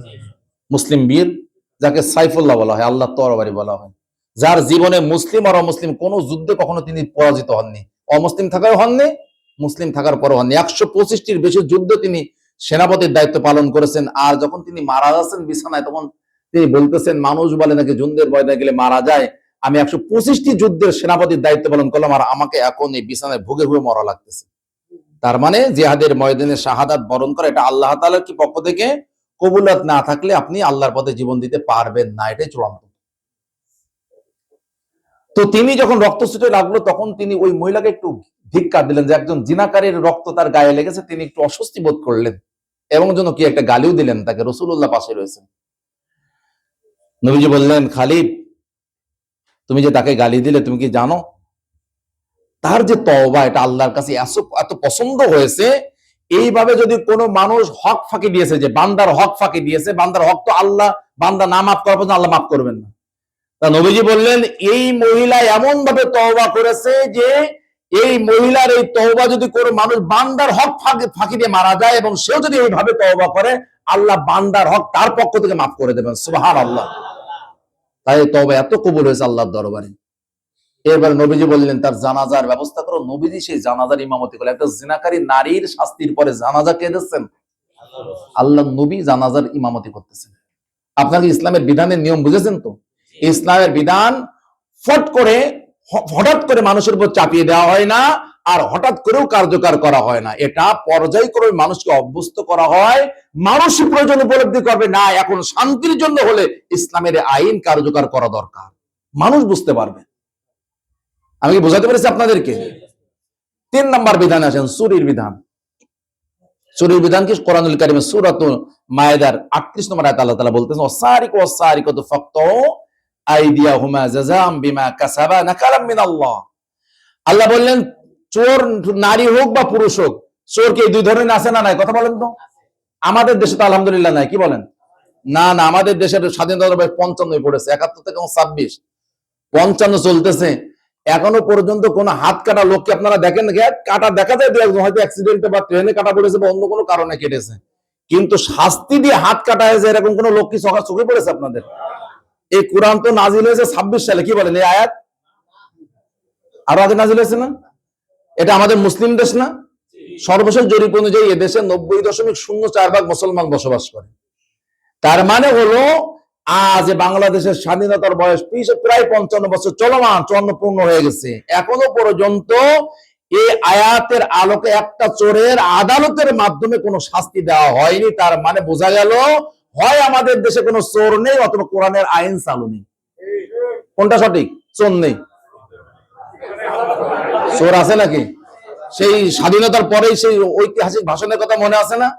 মুসলিম বীর, যাকে সাইফুল্লাহ বলা হয়, আল্লাহ তরবারি বলা হয়, যার জীবনে মুসলিম আর অমুসলিম কোন যুদ্ধে কখনো তিনি পরাজিত হননি, অমুসলিম থাকাও হননি, মুসলিম থাকার পরও হননি। 125টির বেশি যুদ্ধ তিনি সেনাপতির দায়িত্ব পালন করেছেন। আর যখন তিনি মারা যাচ্ছেন বিছানায়, তখন তিনি বলতেছেন, মানুষ বলে নাকি যুদ্ধের ময়দানে গেলে মারা যায়, আমি 125টি যুদ্ধের সেনাপতির দায়িত্ব পালন করলাম, আর আমাকে এখন এই বিছানায় ভুগে ভুগে মরা লাগতেছে। তার মানে জিহাদের ময়দানে শাহাদাত বরণ করা, এটা আল্লাহ তাআলার কি পক্ষ থেকে কবুলাত না থাকলে আপনি আল্লাহর পথে জীবন দিতে পারবেন না, এটাই চূড়ান্ত। তো তিনি যখন রক্ত ছুটে লাগলো, তখন তিনি ওই মহিলাকে একটু ধিক্কার দিলেন, যে একজন জিনাকারীর রক্ত তার গায়ে লেগেছে, তিনি একটু অস্বস্তি বোধ করলেন এবং জন্য কি একটা গালিও দিলেন তাকে। রাসূলুল্লাহ পাশে রয়েছেন। নবীজি বললেন, খালিদ, তুমি যে তাকে গালি দিলে, তুমি কি জানো তার যে তওবা, এটা আল্লাহর কাছে এত পছন্দ হয়েছে। এইভাবে যদি কোনো মানুষ হক ফাঁকি দিয়েছে, যে বান্দার হক ফাঁকি দিয়েছে, বান্দার হক তো আল্লাহ, বান্দা না মাফ করার পর্যন্ত আল্লাহ মাফ করবেন না। তা নবীজি বললেন, এই মহিলা এমন ভাবে তওবা করেছে যে এই মহিলার এই তওবা যদি কোনো মানুষ বান্দার হক ফাঁকি দিয়ে মারা যায়, এবং সেও যদি এইভাবে তওবা করে, আল্লাহ বান্দার হক তার পক্ষ থেকে মাফ করে দেবেন। সুবহানাল্লাহ। তাই তওবা এত কবুল হয়েছে আল্লাহর দরবারে। এবার নবীজি বললেন, তার জানাজার ব্যবস্থা করো। নবীজি সেই জানাজার ইমামতি করলেন। একটা জিনাকারী নারীর শাস্তির পরে জানাজা কে দিচ্ছেন? আল্লাহ নবী জানাজার ইমামতি করতেছেন। আপনাকে ইসলামের বিধানের নিয়ম বুঝেছেন তো? ইসলামের বিধান হঠাৎ করে মানুষের উপর চাপিয়ে দেওয়া হয় না, আর হঠাৎ করেও কার্যকর করা হয় না। এটা পর্যায়ক্রমে মানুষকে অভ্যস্ত করা হয়। মানুষই প্রয়োজন উপলব্ধি করবে, না এখন শান্তির জন্য হলে ইসলামের আইন কার্যকর করা দরকার, মানুষ বুঝতে পারবে। আমি কি বোঝাতে পেরেছি আপনাদেরকে? 3 নম্বর বিধান আসেন, চুরির বিধান। চুরির বিধান কি? কোরআনুল কারীমে সূরাতুল মায়েদার 38 নম্বর আয়াতে আল্লাহ তাআলা বলতেছেন, ওয়াসারিকু ওয়াসারিকাতু ফাকতু আইদিয়াহুমা জাযাম বিমা কাসাবা নাকালাম মিনাল্লাহ। আল্লাহ বললেন, চোর নারী হোক বা পুরুষ হোক, চোর কি দুই ধরনের আছে না নাই? কথা বলেন তো। আমাদের দেশে তো আলহামদুলিল্লাহ নাই, কি বলেন? না, আমাদের দেশের স্বাধীনতার বয়স 55 পড়েছে, 71 থেকে 26, 55 চলতেছে। এখনো পর্যন্ত কোন হাত কাটা লোককে আপনারা দেখেন? কাটা দেখা যায় দু একজন, হয়তো অ্যাক্সিডেন্টে বা ট্রেনে কাটা পড়েছে বা অন্য কোনো কারণে কেটেছে, কিন্তু শাস্তি দিয়ে হাত কাটা হয়েছে এরকম কোন লোক কি চোখে পড়েছে আপনাদের? এই কোরআন তো নাজিল হয়েছে 26 সালে, কি বলেন? এই আয়াত আরো আগে নাজিল হয়েছে না? এটা আমাদের মুসলিম দেশ না? সর্বশেষ জরিপ অনুযায়ী এদেশে 90.04% মুসলমান বসবাস করে। তার মানে হলো, আজ বাংলাদেশের স্বাধীনতার বয়স প্রায় 55 বছর চলমান, 54 পূর্ণ হয়ে গেছে। এখনো পর্যন্ত এই আয়াতের আলোকে একটা চোরের আদালতের মাধ্যমে কোনো শাস্তি দেওয়া হয়নি। তার মানে বোঝা গেল, হয় আমাদের দেশে কোনো চোর নেই, অথবা কোরআনের আইন চালু নেই। কোনটা সঠিক? চোর নেই, চোর আছে নাকি? সেই স্বাধীনতার পরেই সেই ঐতিহাসিক ভাষণের কথা মনে আছে না,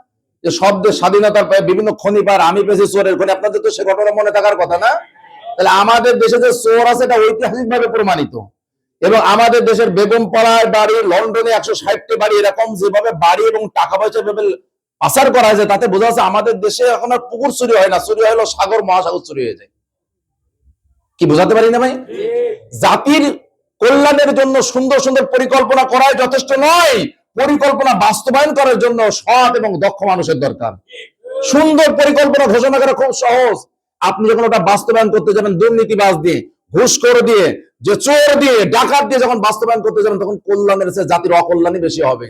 যে শব্দের স্বাধীনতার পরে বিভিন্ন খনি পার আমি পেয়েছি চোরের খনি? আপনাদের তো সে ঘটনা মনে থাকার কথা না? তাহলে আমাদের দেশে যে চোর আছে, এটা ঐতিহাসিক ভাবে প্রমাণিত। এবং আমাদের দেশের বেগমপাড়ায় বাড়ি, লন্ডনে 160টি বাড়ি, এরকম যেভাবে বাড়ি এবং টাকা পয়সা ভেবে পাচার করা হয়েছে, তাতে বোঝা যাচ্ছে আমাদের দেশে এখন আর পুকুর চুরি হয় না, চুরি হলো সাগর মহাসাগর চুরি হয়ে যায়। কি বোঝাতে পারি না ভাই? জাতির কল্যাণের জন্য সুন্দর সুন্দর পরিকল্পনা করাই যথেষ্ট নয়, পরিকল্পনা বাস্তবায়ন করার জন্য সৎ এবং দক্ষ মানুষের দরকার। সুন্দর পরিকল্পনা ঘোষণা করা খুব সহজ, আপনি যখন ওটা বাস্তবায়ন করতে যাবেন দুর্নীতিবাজ দিয়ে, ঘুষখোর দিয়ে, যে চোর দিয়ে, ডাকাত দিয়ে যখন বাস্তবায়ন করতে যাবেন, তখন কল্যাণের চেয়ে জাতির অকল্যাণই বেশি হবে।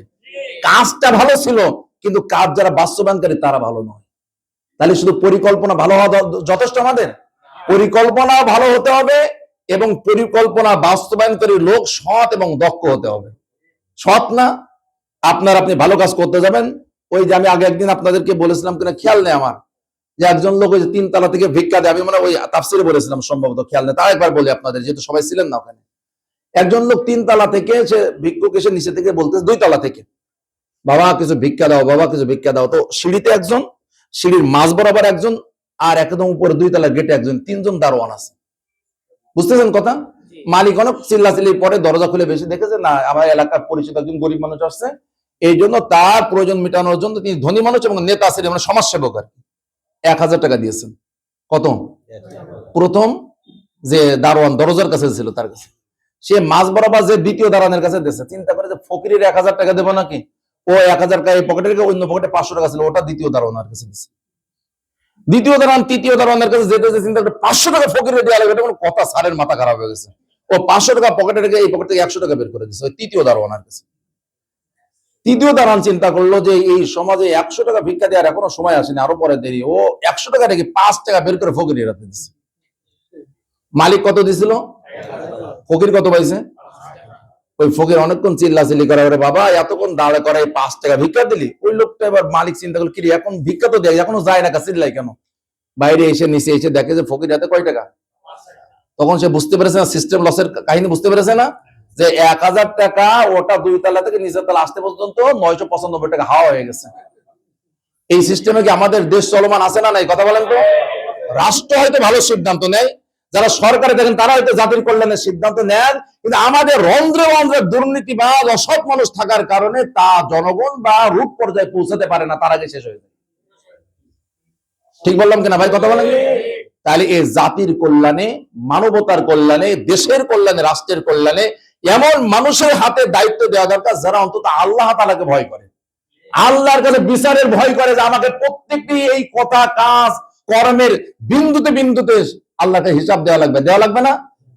কাজটা ভালো ছিল, কিন্তু কাজ যারা বাস্তবায়নকারী তারা ভালো নয়। তাহলে শুধু পরিকল্পনা ভালো হওয়া যথেষ্ট? আমাদের পরিকল্পনা ভালো হতে হবে এবং পরিকল্পনা বাস্তবায়নকারী লোক সৎ এবং দক্ষ হতে হবে। সৎ না আপনি ভালো কাজ করতে যাবেন, ওই যে আমি আগে একদিন আপনাদেরকে বলেছিলাম কিনা খেয়াল নেই আমার, যে একজন লোক ওই যে 3 তলা থেকে ভিক্ষা দেয়, আমি মানে ওই তাফসিরে বলেছিলাম সম্ভবত, খেয়াল নেই, তার একবার বলি আপনাদের, যেহেতু সবাই ছিলেন না ওখানে। একজন লোক 3 তলা থেকে, সে ভিক্ষুক এসে নিচে থেকে বলতে 2 তলা থেকে, বাবা কিছু ভিক্ষা দাও, বাবা কিছু ভিক্ষা দাও। তো সিঁড়িতে একজন, সিঁড়ির মাঝ বরাবর একজন, আর একদম উপরে 2 তলার গেটে একজন, 3 জন দারোয়ান আছে। বুঝতেছেন কথা? মালিক অনেক চিল্লাচিল্লির পরে দরজা খুলে বেশি দেখেছে, না আমার এলাকার পরিচিত একজন গরিব মানুষ আসছে, এই জন্য তার প্রয়োজন মেটানোর জন্য তিনি ধনী মানুষ এবং নেতা ছিলেন, মানে সমাজসেবক আর কি, 1000 টাকা দিয়েছেন। কত? প্রথম যে দারোয়ান দরজার কাছে ছিল তার কাছে, সে মাঝ বরাবর যে দ্বিতীয় দারোয়ানের কাছে দিয়েছে। চিন্তা করে যে ফকিরের 1000 টাকা দেবো নাকি, ও 1000 টাকা পকেটে রেখে অন্য পকেটে 500 টাকা ছিল, ওটা দ্বিতীয় দারোয়ানের কাছে দিচ্ছে। দ্বিতীয় দারোয়ান তৃতীয় দারোয়ানের কাছে যেতে চিন্তা করে 500 টাকা ফকিরে দেওয়া লাগবে, এটা কোনো কথা? স্যারের মাথা খারাপ হয়ে গেছে। ও 500 টাকা পকেটে রেখে এই পকেট থেকে 100 টাকা বের করে দিচ্ছে ওই তৃতীয় দারোয়ানের কাছে। তৃতীয় দাঁড়ান চিন্তা করলো যে এই সমাজে 100 টাকা ভিক্ষা দেওয়ার এখনো সময় আসেনি, আরো পরে দেরি। ও 100 টাকা রেখে 5 টাকা বের করে ফকির রাখতে দিচ্ছে। মালিক কত দিছিল? ফকির কত পাইছে? ওই ফকির অনেকক্ষণ চিল্লাচিল্লি করে, ওরে বাবা এতক্ষণ দাঁড়ে করে 5 টাকা ভিক্ষা দিলি। ওই লোকটা এবার মালিক চিন্তা করলো, কি এখন ভিক্ষা তো দেয়, এখনো যায় না, চিল্লাই কেন? বাইরে এসে নিচে এসে দেখে যে ফকির হাতে কয় টাকা। তখন সে বুঝতে পেরেছে না, সিস্টেম লসের কাহিনী বুঝতে পেরেছে না, যে 1000 টাকা ওটা 2 তলা থেকে নিচের তলা আসতে পর্যন্ত 995 টাকা হাওয়া হয়ে গেছে। এই সিস্টেমে কি আমাদের দেশ চলমান আছে না নাই? কথা বলেন তো। রাষ্ট্র হয়তো ভালো সিদ্ধান্ত নেয়, যারা সরকারে দেখেন তারা হয়তো জাতির কল্যাণের সিদ্ধান্ত নেন, কিন্তু আমাদের রন্ধ্রে রন্ধ্রে দুর্নীতিবাজ অসৎ মানুষ থাকার কারণে তা জনগণ বা রূপ পর্যায়ে পৌঁছাতে পারে না, তার আগে শেষ হয়ে যায়। ঠিক বললাম কিনা ভাই? কথা বলেন। তাহলে এই জাতির কল্যাণে, মানবতার কল্যাণে, দেশের কল্যাণে, রাষ্ট্রের কল্যাণে এমন মানুষের হাতে দায়িত্ব দেওয়া দরকার যারা অন্তত আল্লাহ তাআলাকে ভয় করে, আল্লাহর কাছে বিচারের ভয় করে, যে আমাকে প্রত্যেকটি এই কথা, কাজ, কর্মের বিন্দুতে বিন্দুতে আল্লাহকে হিসাব দেওয়া লাগবে। দেওয়া লাগবে না?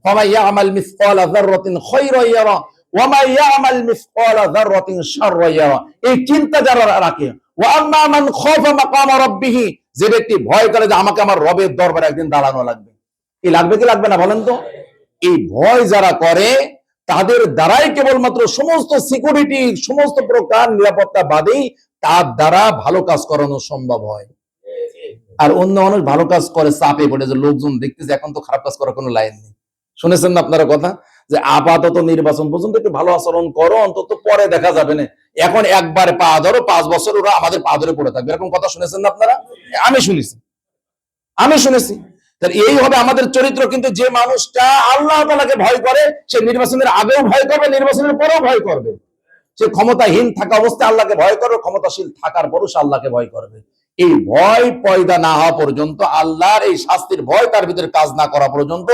ফামান ইয়ামাল মিসকালা যাররাতিন খায়রান ইয়ারা ওয়া মান ইয়ামাল মিসকালা যাররাতিন শাররান ইয়ারা। এই চিন্তা যারা রাখে, ওয়া আম্মা মান খাফা মাকামা রাব্বিহ, যে ব্যক্তি ভয় করে যে আমাকে আমার রবের দরবারে একদিন দাঁড়ানো লাগবে। কি লাগবে কি লাগবে না বলেন তো? এই ভয় যারা করে তাদের দ্বারাই কেবলমাত্র সমস্ত সিকিউরিটি, সমস্ত প্রকার নিরাপত্তা বাদেই তার দ্বারা ভালো কাজ করানো সম্ভব হয়। আর অন্য মানুষ ভালো কাজ করে চাপে পড়ে, যে লোকজন দেখতেছে এখন তো খারাপ কাজ করার কোনো লাইন নেই। শুনেছেন না আপনারা কথা, যে আপাতত নির্বাচন পর্যন্ত একটু ভালো আচরণ করো, অন্তত পরে দেখা যাবে না। এখন একবারে পা ধরো, 5 বছর ওরা আমাদের পা ধরে পড়ে থাকবে, এরকম কথা শুনেছেন না আপনারা? আমি শুনেছি। এই হবে আমাদের চরিত্র। কিন্তু যে মানুষটা আল্লাহ তাআলাকে ভয় করে, সে নির্বাচনের আগেও ভয় করবে, নির্বাচনের পরেও ভয় করবে। সে ক্ষমতাহীন থাকা অবস্থায় আল্লাহকে ভয় করবে, ক্ষমতাশীল থাকার পরও সে আল্লাহকে ভয় করবে। এই ভয় পয়দা না হওয়া পর্যন্ত, আল্লাহর এই শাস্তির ভয় তার ভিতরে কাজ না করা পর্যন্ত,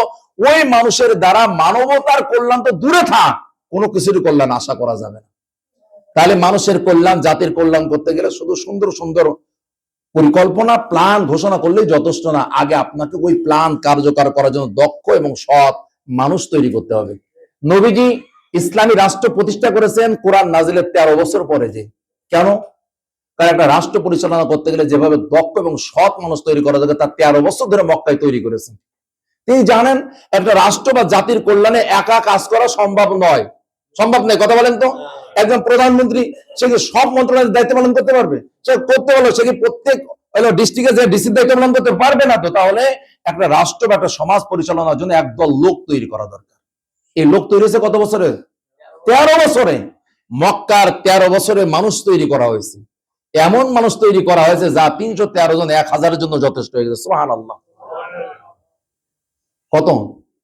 ওই মানুষের দ্বারা মানবতার কল্যাণ তো দূরে থাক, কোনো কিছুর কল্যাণ আশা করা যাবে না। তাহলে মানুষের কল্যাণ, জাতির কল্যাণ করতে গেলে শুধু সুন্দর সুন্দর পরিকল্পনা, প্ল্যান ঘোষণা করলেই যথেষ্ট না। আগে আপনাকে ওই প্ল্যান কার্যকর করার জন্য দক্ষ এবং সৎ মানুষ তৈরি করতে হবে। নবীজি ইসলামী রাষ্ট্র প্রতিষ্ঠা করেছেন কোরআন নাজিলের 13 বছর পরে। যে কেন? কারণ একটা রাষ্ট্র পরিচালনা করতে গেলে যেভাবে দক্ষ এবং সৎ মানুষ তৈরি করা যাবে, তার 13 বছর ধরে মক্কায় তৈরি করেছেন। তিনি জানেন একটা রাষ্ট্র বা জাতির কল্যাণে একা কাজ করা সম্ভব নয়। কথা বলেন তো। একজন প্রধানমন্ত্রী, সে কি সব মন্ত্রণালয়ের দায়িত্ব পালন করতে পারবে? সে করতে হলো, সে কি প্রত্যেক ডিস্ট্রিক্টে যে ডিসির দায়িত্ব পালন করতে পারবে না তো। তাহলে একটা রাষ্ট্র বা একটা সমাজ পরিচালনার জন্য একদল লোক তৈরি করা দরকার। এই লোক তৈরি হয়েছে কত বছরে? 13 বছরে। মক্কার 13 বছরে মানুষ তৈরি করা হয়েছে। এমন মানুষ তৈরি করা হয়েছে যা 313 জন 1000-এর জন্য যথেষ্ট হয়ে গেছে। সুবহানাল্লাহ। কত?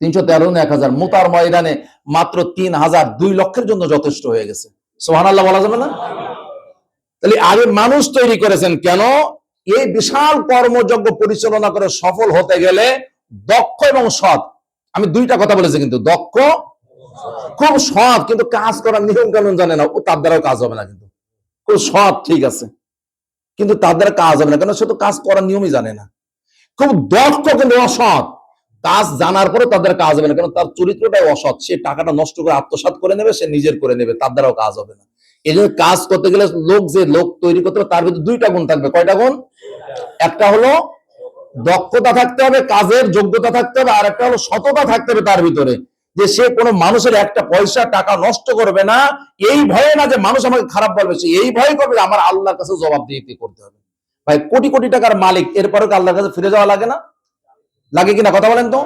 313 জন 1000। মুতার ময়দানে মাত্র 3000 2 লক্ষের জন্য যথেষ্ট হয়ে গেছে। সুবহানাল্লাহ বলা যাবে না? তাহলে আগে মানুষ তৈরি করেছেন কেন? এই বিশাল কর্মযজ্ঞ পরিচালনা করে সফল হতে গেলে দক্ষ এবং সৎ। আমি 2টা কথা বলেছি, কিন্তু দক্ষ, খুব সৎ, কিন্তু কাজ করার নিয়ম কানুন জানে না, ও তার দ্বারাও কাজ হবে না। কিন্তু খুব সৎ ঠিক আছে, কিন্তু তার দ্বারা কাজ হবে না, কেন? সে তো কাজ করার নিয়মই জানে না। খুব দক্ষ কিন্তু অসৎ, কাজ জানার পরে তার দ্বারা কাজ হবে না, কেন? তার চরিত্রটাই অসৎ। সে টাকাটা নষ্ট করে আত্মসাৎ করে নেবে, সে নিজের করে নেবে, তার দ্বারাও কাজ হবে না। এই জন্য কাজ করতে গেলে লোক তৈরি করতে হবে, তার ভিতরে 2টা গুণ থাকবে। কয়টা গুণ? একটা হলো দক্ষতা থাকতে হবে, কাজের যোগ্যতা থাকতে হবে, আর একটা হলো সততা থাকতে হবে তার ভিতরে, যে সে কোনো মানুষের একটা পয়সা টাকা নষ্ট করবে না। এই ভয়ে না যে মানুষ আমাকে খারাপ বলবে, সে এই ভয় করবে আমার আল্লাহর কাছে জবাবদিহি করতে হবে। ভাই কোটি কোটি টাকার মালিক, এরপরে আল্লাহর কাছে ফিরে যাওয়া লাগে না? লাগে কিনা? কথা বলেন তো।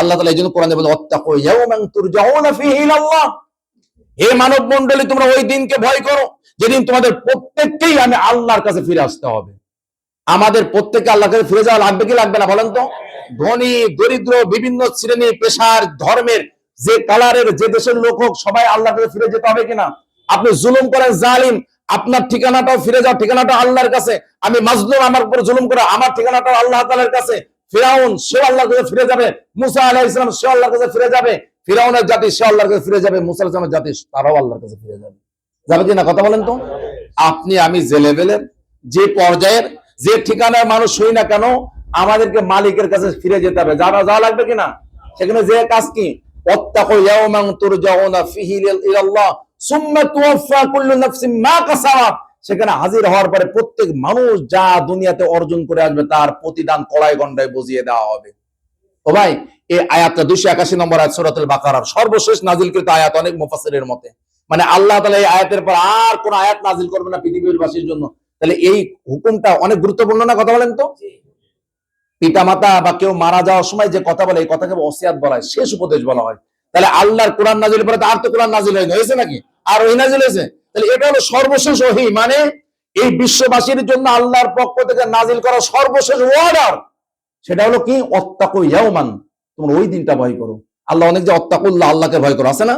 আল্লাহ তাআলা এই জন্য কোরআনে বলেন, ওয়াত্তাকু ইয়াওমান তুরজাউনা ফীহি ইলাল্লাহ। হে মানব মণ্ডলী, তোমরা ওই দিনকে ভয় করো যেদিন তোমাদের প্রত্যেককেই আমি আল্লাহর কাছে ফিরে আসতে হবে। আমাদের প্রত্যেককে আল্লাহর কাছে ফিরে যাওয়া লাগবে কি লাগবে না বলেন তো? ধনী দরিদ্র, বিভিন্ন শ্রেণী পেশার, ধর্মের, যে কালারের, যে দেশের লোক হোক, সবাই আল্লাহর কাছে ফিরে যেতে হবে কিনা? আপনি জুলুম করেন, জালিম, আপনার ঠিকানাটাও ফিরে যাও, ঠিকানাটা আল্লাহর কাছে। আমি মাজলুম, আমার উপর জুলুম করে, আমার ঠিকানাটাও আল্লাহ তাআলার কাছে। ফিরাউন, সে আল্লাহর কাছে ফিরে যাবে। মুসা আলাইহিস সালাম, সে আল্লাহর কাছে ফিরে যাবে। ফিরাউনের জাতি, সে আল্লাহর কাছে ফিরে যাবে। মুসা আলাইহিস সালামের জাতি, তারাও আল্লাহর কাছে ফিরে যাবে। যাবে কিনা? কথা বলেন তো। আপনি আমি যে লেভেলের, যে পর্যায়ের, যে ঠিকানার মানুষ হই না কেন, আমাদেরকে মালিকের কাছে ফিরে যেতে হবে। যাওয়া লাগবে কিনা? সেখানে যে কাজ কি? ওয়াত্তাকু ইয়াওমান তুরজাউনা ফীহি ইলাল্লাহ সুম্মা তুওয়াফা কুল্লু নাফসিন মা কাসাবাত, সেখানে হাজির হওয়ার পরে প্রত্যেক মানুষ যা দুনিয়াতে অর্জন করে আসবে তার প্রতিদান কড়াই গন্ডায় বুঝিয়ে দেওয়া হবে। ও ভাই, এই আয়াতটা 281 নম্বর আয়াত সূরাতুল বাকারার সর্বশেষ নাজিলকৃত আয়াত অনেক মুফাসসিরের মতে। মানে আল্লাহ তাআলা এই আয়াতের পর আর কোন আয়াত নাজিল করবে না পৃথিবীবাসীর জন্য। তাহলে এই হুকুমটা অনেক গুরুত্বপূর্ণ না? কথা বলেন তো। পিতামাতা বা কেউ মারা যাওয়ার সময় যে কথা বলে এই কথাকে ওসিয়াত বলা হয়, শেষ উপদেশ বলা হয়। তাহলে আল্লাহর কোরআন নাজিল পরে আর তো কোরআন নাজিল হয়নি, হয়েছে নাকি? আর ওই নাজিল হয়েছে। তাহলে এটা হলো সর্বশেষ ওহী, মানে এই বিশ্ববাসীর জন্য আল্লাহর পক্ষ থেকে নাজিল করা সর্বশেষ অর্ডার। সেটা হলো কি? ওয়াত্তাকু ইয়াওমান, তোমরা ওই দিনটা ভয় করো। আল্লাহ অনেক যে ওয়াত্তাকুল্লাহ, আল্লাহকে ভয় করো আছে না?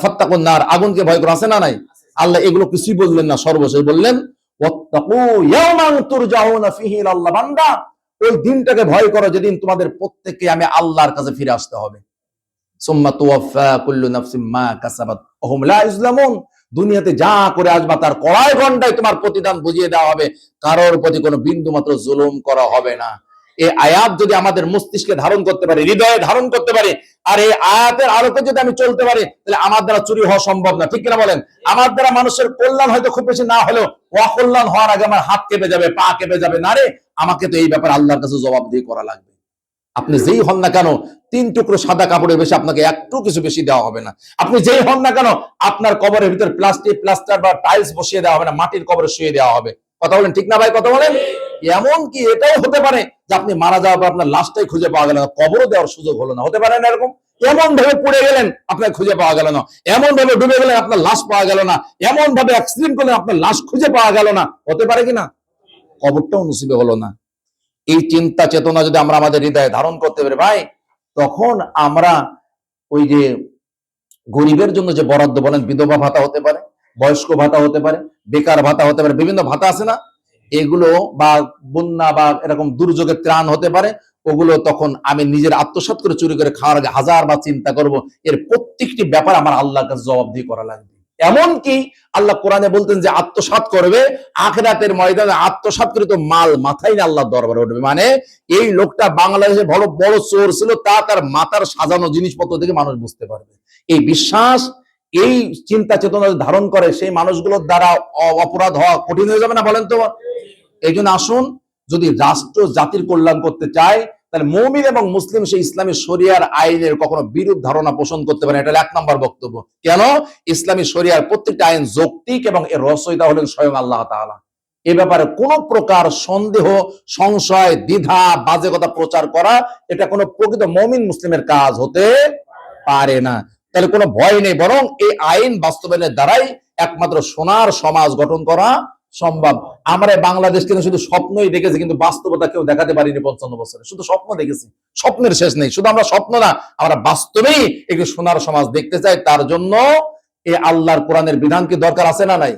ফাত্তাকুন নার, আগুনকে ভয় করো আছে না নাই? আল্লাহ এগুলো কিছুই বললেন না, সর্বশেষ বললেন ওয়াত্তাকু ইয়াওমান তুরজাউনা ফিহি ইলাল্লাহ, বান্দা ওই দিনটাকে ভয় করো যেদিন তোমাদের প্রত্যেককে আমি আল্লাহর কাছে ফিরে আসতে হবে। সুম্মা তুওয়াফা কুল্লু নাফসিন মা কাসাবাত ওয়া হুম লা ইউজলামুন, দুনিয়াতে যা করে আসবা তার কড়াই গন্ডায় তোমার প্রতিদান বুঝিয়ে দেওয়া হবে, কারোর প্রতি কোনো বিন্দু মাত্র জুলুম করা হবে না। এই আয়াত যদি আমাদের মস্তিষ্কে ধারণ করতে পারে, হৃদয়ে ধারণ করতে পারে, আর এই আয়াতের আলোকে যদি আমি চলতে পারি, তাহলে আমার দ্বারা চুরি হওয়া সম্ভব না, ঠিক কিনা বলেন? আমার দ্বারা মানুষের কল্যাণ হয়তো খুব বেশি না হলেও অকল্যাণ হওয়ার আগে আমার হাত কেঁপে যাবে, পা কেঁপে যাবে, না রে আমাকে তো এই ব্যাপারে আল্লাহর কাছে জবাবদিহি করা লাগবে। আপনি যেই হন না কেন, 3 টুকরো সাদা কাপড়ের বেশি আপনাকে একটু কিছু বেশি দেওয়া হবে না। আপনি যেই হন না কেন, আপনার কবরের ভিতর প্লাস্টিক, প্লাস্টার বা টাইলস বসিয়ে দেওয়া হবে না, মাটির কবরে শুয়ে দেওয়া হবে। কথা বলেন ঠিক না ভাই? কথা বলেন। এমন কি এটাও হতে পারে যে আপনি মারা যাওয়ার পর আপনার লাশটাই খুঁজে পাওয়া গেল না, কবরও দেওয়ার সুযোগ হলো না, হতে পারে না এরকম? এমন ভাবে পড়ে গেলেন আপনার খুঁজে পাওয়া গেল না, এমন ভাবে ডুবে গেলেন আপনার লাশ পাওয়া গেল না, এমন ভাবে অ্যাক্সিডেন্ট করলেন আপনার লাশ খুঁজে পাওয়া গেল না, হতে পারে কিনা? কবরটাও নসিবে হলো না। এই চিন্তা চেতনা যদি আমরা আমাদের হৃদয়ে ধারণ করতে পারি ভাই, তখন আমরা ওই যে গরিবের জন্য যে বরাদ্দ বলেন, বিধবা ভাতা হতে পারে, বয়স্ক ভাতা হতে পারে, বেকার ভাতা হতে পারে, বিভিন্ন ভাতা আছে না, এগুলো বা বন্যা বা এরকম দুর্যোগের ত্রাণ হতে পারে, ওগুলো তখন আমি নিজের আত্মসাৎ করে চুরি করে খাওয়ার আগে হাজার বার চিন্তা করব, এর প্রত্যেকটি ব্যাপার আমার আল্লাহর কাছে জবাবদিহি করা লাগবে। এমনকি আল্লাহ কোরআনে বলতেন যে আত্মসাৎ করবে, আখিরাতের ময়দানে আত্মসাৎকৃত মাল মাথায় না আল্লাহর দরবারে উঠবে। মানে এই লোকটা বাংলাদেশে বড় বড় চোর ছিল, তা তার মাথার সাজানো জিনিসপত্র থেকে মানুষ বুঝতে পারবে। এই বিশ্বাস, এই চিন্তা চেতনা ধারণ করে সেই মানুষগুলোর দ্বারা অপরাধ হওয়া কঠিন হয়ে যাবে না, বলেন তো? এই জন্য আসুন, যদি রাষ্ট্র জাতির কল্যাণ করতে চায়, তাহলে মুমিন এবং মুসলিম সেই ইসলামী শরিয়ার আইনের কখনো বিরূপ ধারণা পোষণ করতে পারে। এটা 1 নম্বর বক্তব্য। কেন? ইসলামী শরিয়ার প্রত্যেকটা আইন যৌক্তিক এবং এর রচয়িতা হলেন স্বয়ং আল্লাহ তাআলা। এ ব্যাপারে কোন প্রকার সন্দেহ, সংশয়, দ্বিধা, বাজে কথা প্রচার করা, এটা কোনো প্রকৃত মুমিন মুসলিমের কাজ হতে পারে না। তাহলে কোনো ভয় নেই, বরং এই আইন বাস্তবায়নের দ্বারাই একমাত্র সোনার সমাজ গঠন করা সম্ভব। আমরা বাংলাদেশ কিন্তু শুধু স্বপ্নই দেখেছি, কিন্তু বাস্তবতা কেউ দেখাতে পারিনি 55 বছরে, শুধু স্বপ্ন দেখেছি, স্বপ্নের শেষ নেই। শুধু আমরা স্বপ্ন না, আমরা বাস্তবেই একটি সোনার সমাজ দেখতে চাই। তার জন্য এই আল্লাহর কোরআনের বিধান কি দরকার আছে না নাই?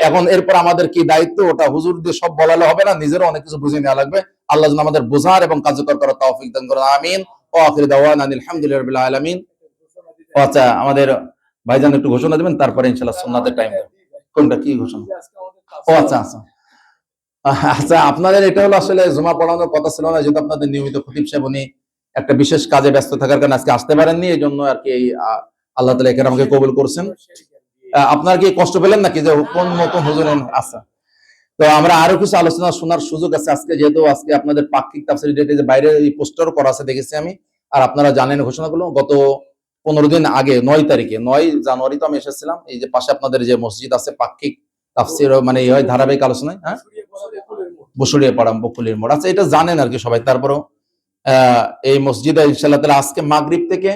এখন এরপর আমাদের কি দায়িত্ব, ওটা হুজুর দিয়ে সব বলালে হবে না, নিজেরও অনেক কিছু বুঝে নেওয়া লাগবে। আল্লাহ যেন আমাদের বোঝার এবং কার্যকর করার তৌফিক দান করেন, আমিন। ওয়া আখিরু দাওয়ানা আলহামদুলিল্লাহি রাব্বিল আলামিন। আচ্ছা, আমাদের ভাইজান একটু ঘোষণা দিবেন, তারপরে ইনশাআল্লাহ সুন্নাতের টাইম। কোনটা কি ঘোষণা? ও আচ্ছা আচ্ছা আচ্ছা, আপনাদের এটা হলো আসলে জুমা পড়ানোর কথা ছিল না, যেহেতু আপনাদের নিয়মিত খতিব সাহেব উনি একটা বিশেষ কাজে ব্যস্ত থাকার কারণে আজকে আসতে পারেননি, এই জন্য আর কি আল্লাহ তাআলা এখানে আমাকে কবুল করছেন। আপনার কি কষ্ট পেলেন নাকি যে কোন নতুন হুজুর? আচ্ছা, তো আমরা আরো কিছু আলোচনা শোনার সুযোগ আছে আজকে, যেহেতু আজকে আপনাদের পাক্ষিক তাফসীর ডেটে যে বাইরে এই পোস্টার করা আছে দেখেছি আমি। আর আপনারা জানেন ঘোষণাগুলো, গত 15 দিন আগে 9 তারিখে 9 জানুয়ারি তো আমি এসেছিলাম, এই যে পাশে আপনাদের যে মসজিদ আছে পাক্ষিক তাফসীর মানে এই হয় ধারাবাহিক আলোচনায়, হ্যাঁ, বসুরিয়া পাড়া বকুলির মোড়। আচ্ছা, এটা জানেন আর কি সবাই। তারপরও এই মসজিদে ইনশাআল্লাহ তাআলা আজকে মাগরিব থেকে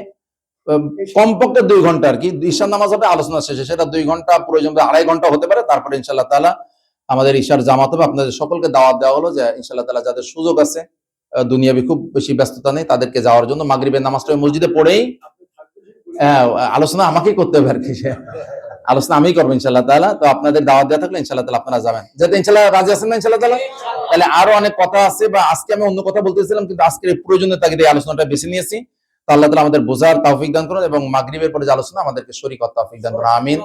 কমপক্ষে 2 ঘন্টা আর কি, ঈশার নামাজ হবে, আলোচনা শেষে সেটা 2 ঘন্টা, প্রয়োজন 2.5 ঘন্টা হতে পারে। তারপরে ইনশাআল্লাহ তাআলা আমাদের ঈশার জামাত হবে। আপনাদের সকলকে দাওয়াত দেওয়া হলো যে ইনশাআল্লাহ তাআলা যাদের সুযোগ আছে, দুনিয়াবি খুব বেশি ব্যস্ততা নেই, তাদেরকে যাওয়ার জন্য মাগরিবের নামাজটা মসজিদে পড়েই আলোচনা আমাকেই করতে হবে আর কি, আলোচনা আমিই করবো ইনশাআল্লাহ তাআলা। তো আপনাদের দাওয়াত দেওয়া থাকলে ইনশাআল্লাহ তাআলা আপনারা যাবেন, যাতে ইনশাআল্লাহ রাজি আছেন না ইনশাআল্লাহ তাআলা? তাহলে আরো অনেক কথা আছে, বা আজকে আমি অন্য কথা বলতেছিলাম, কিন্তু আজকের এই প্রয়োজনের তাগিদে এই আলোচনাটা বেছে নিয়েছি। তো আল্লাহ তাআলা আমাদের বোঝার তৌফিক দান করুন এবং মাগরিবের পরে যে আলোচনা আমাদেরকে শরীক করার তৌফিক দান করুন, আমিন।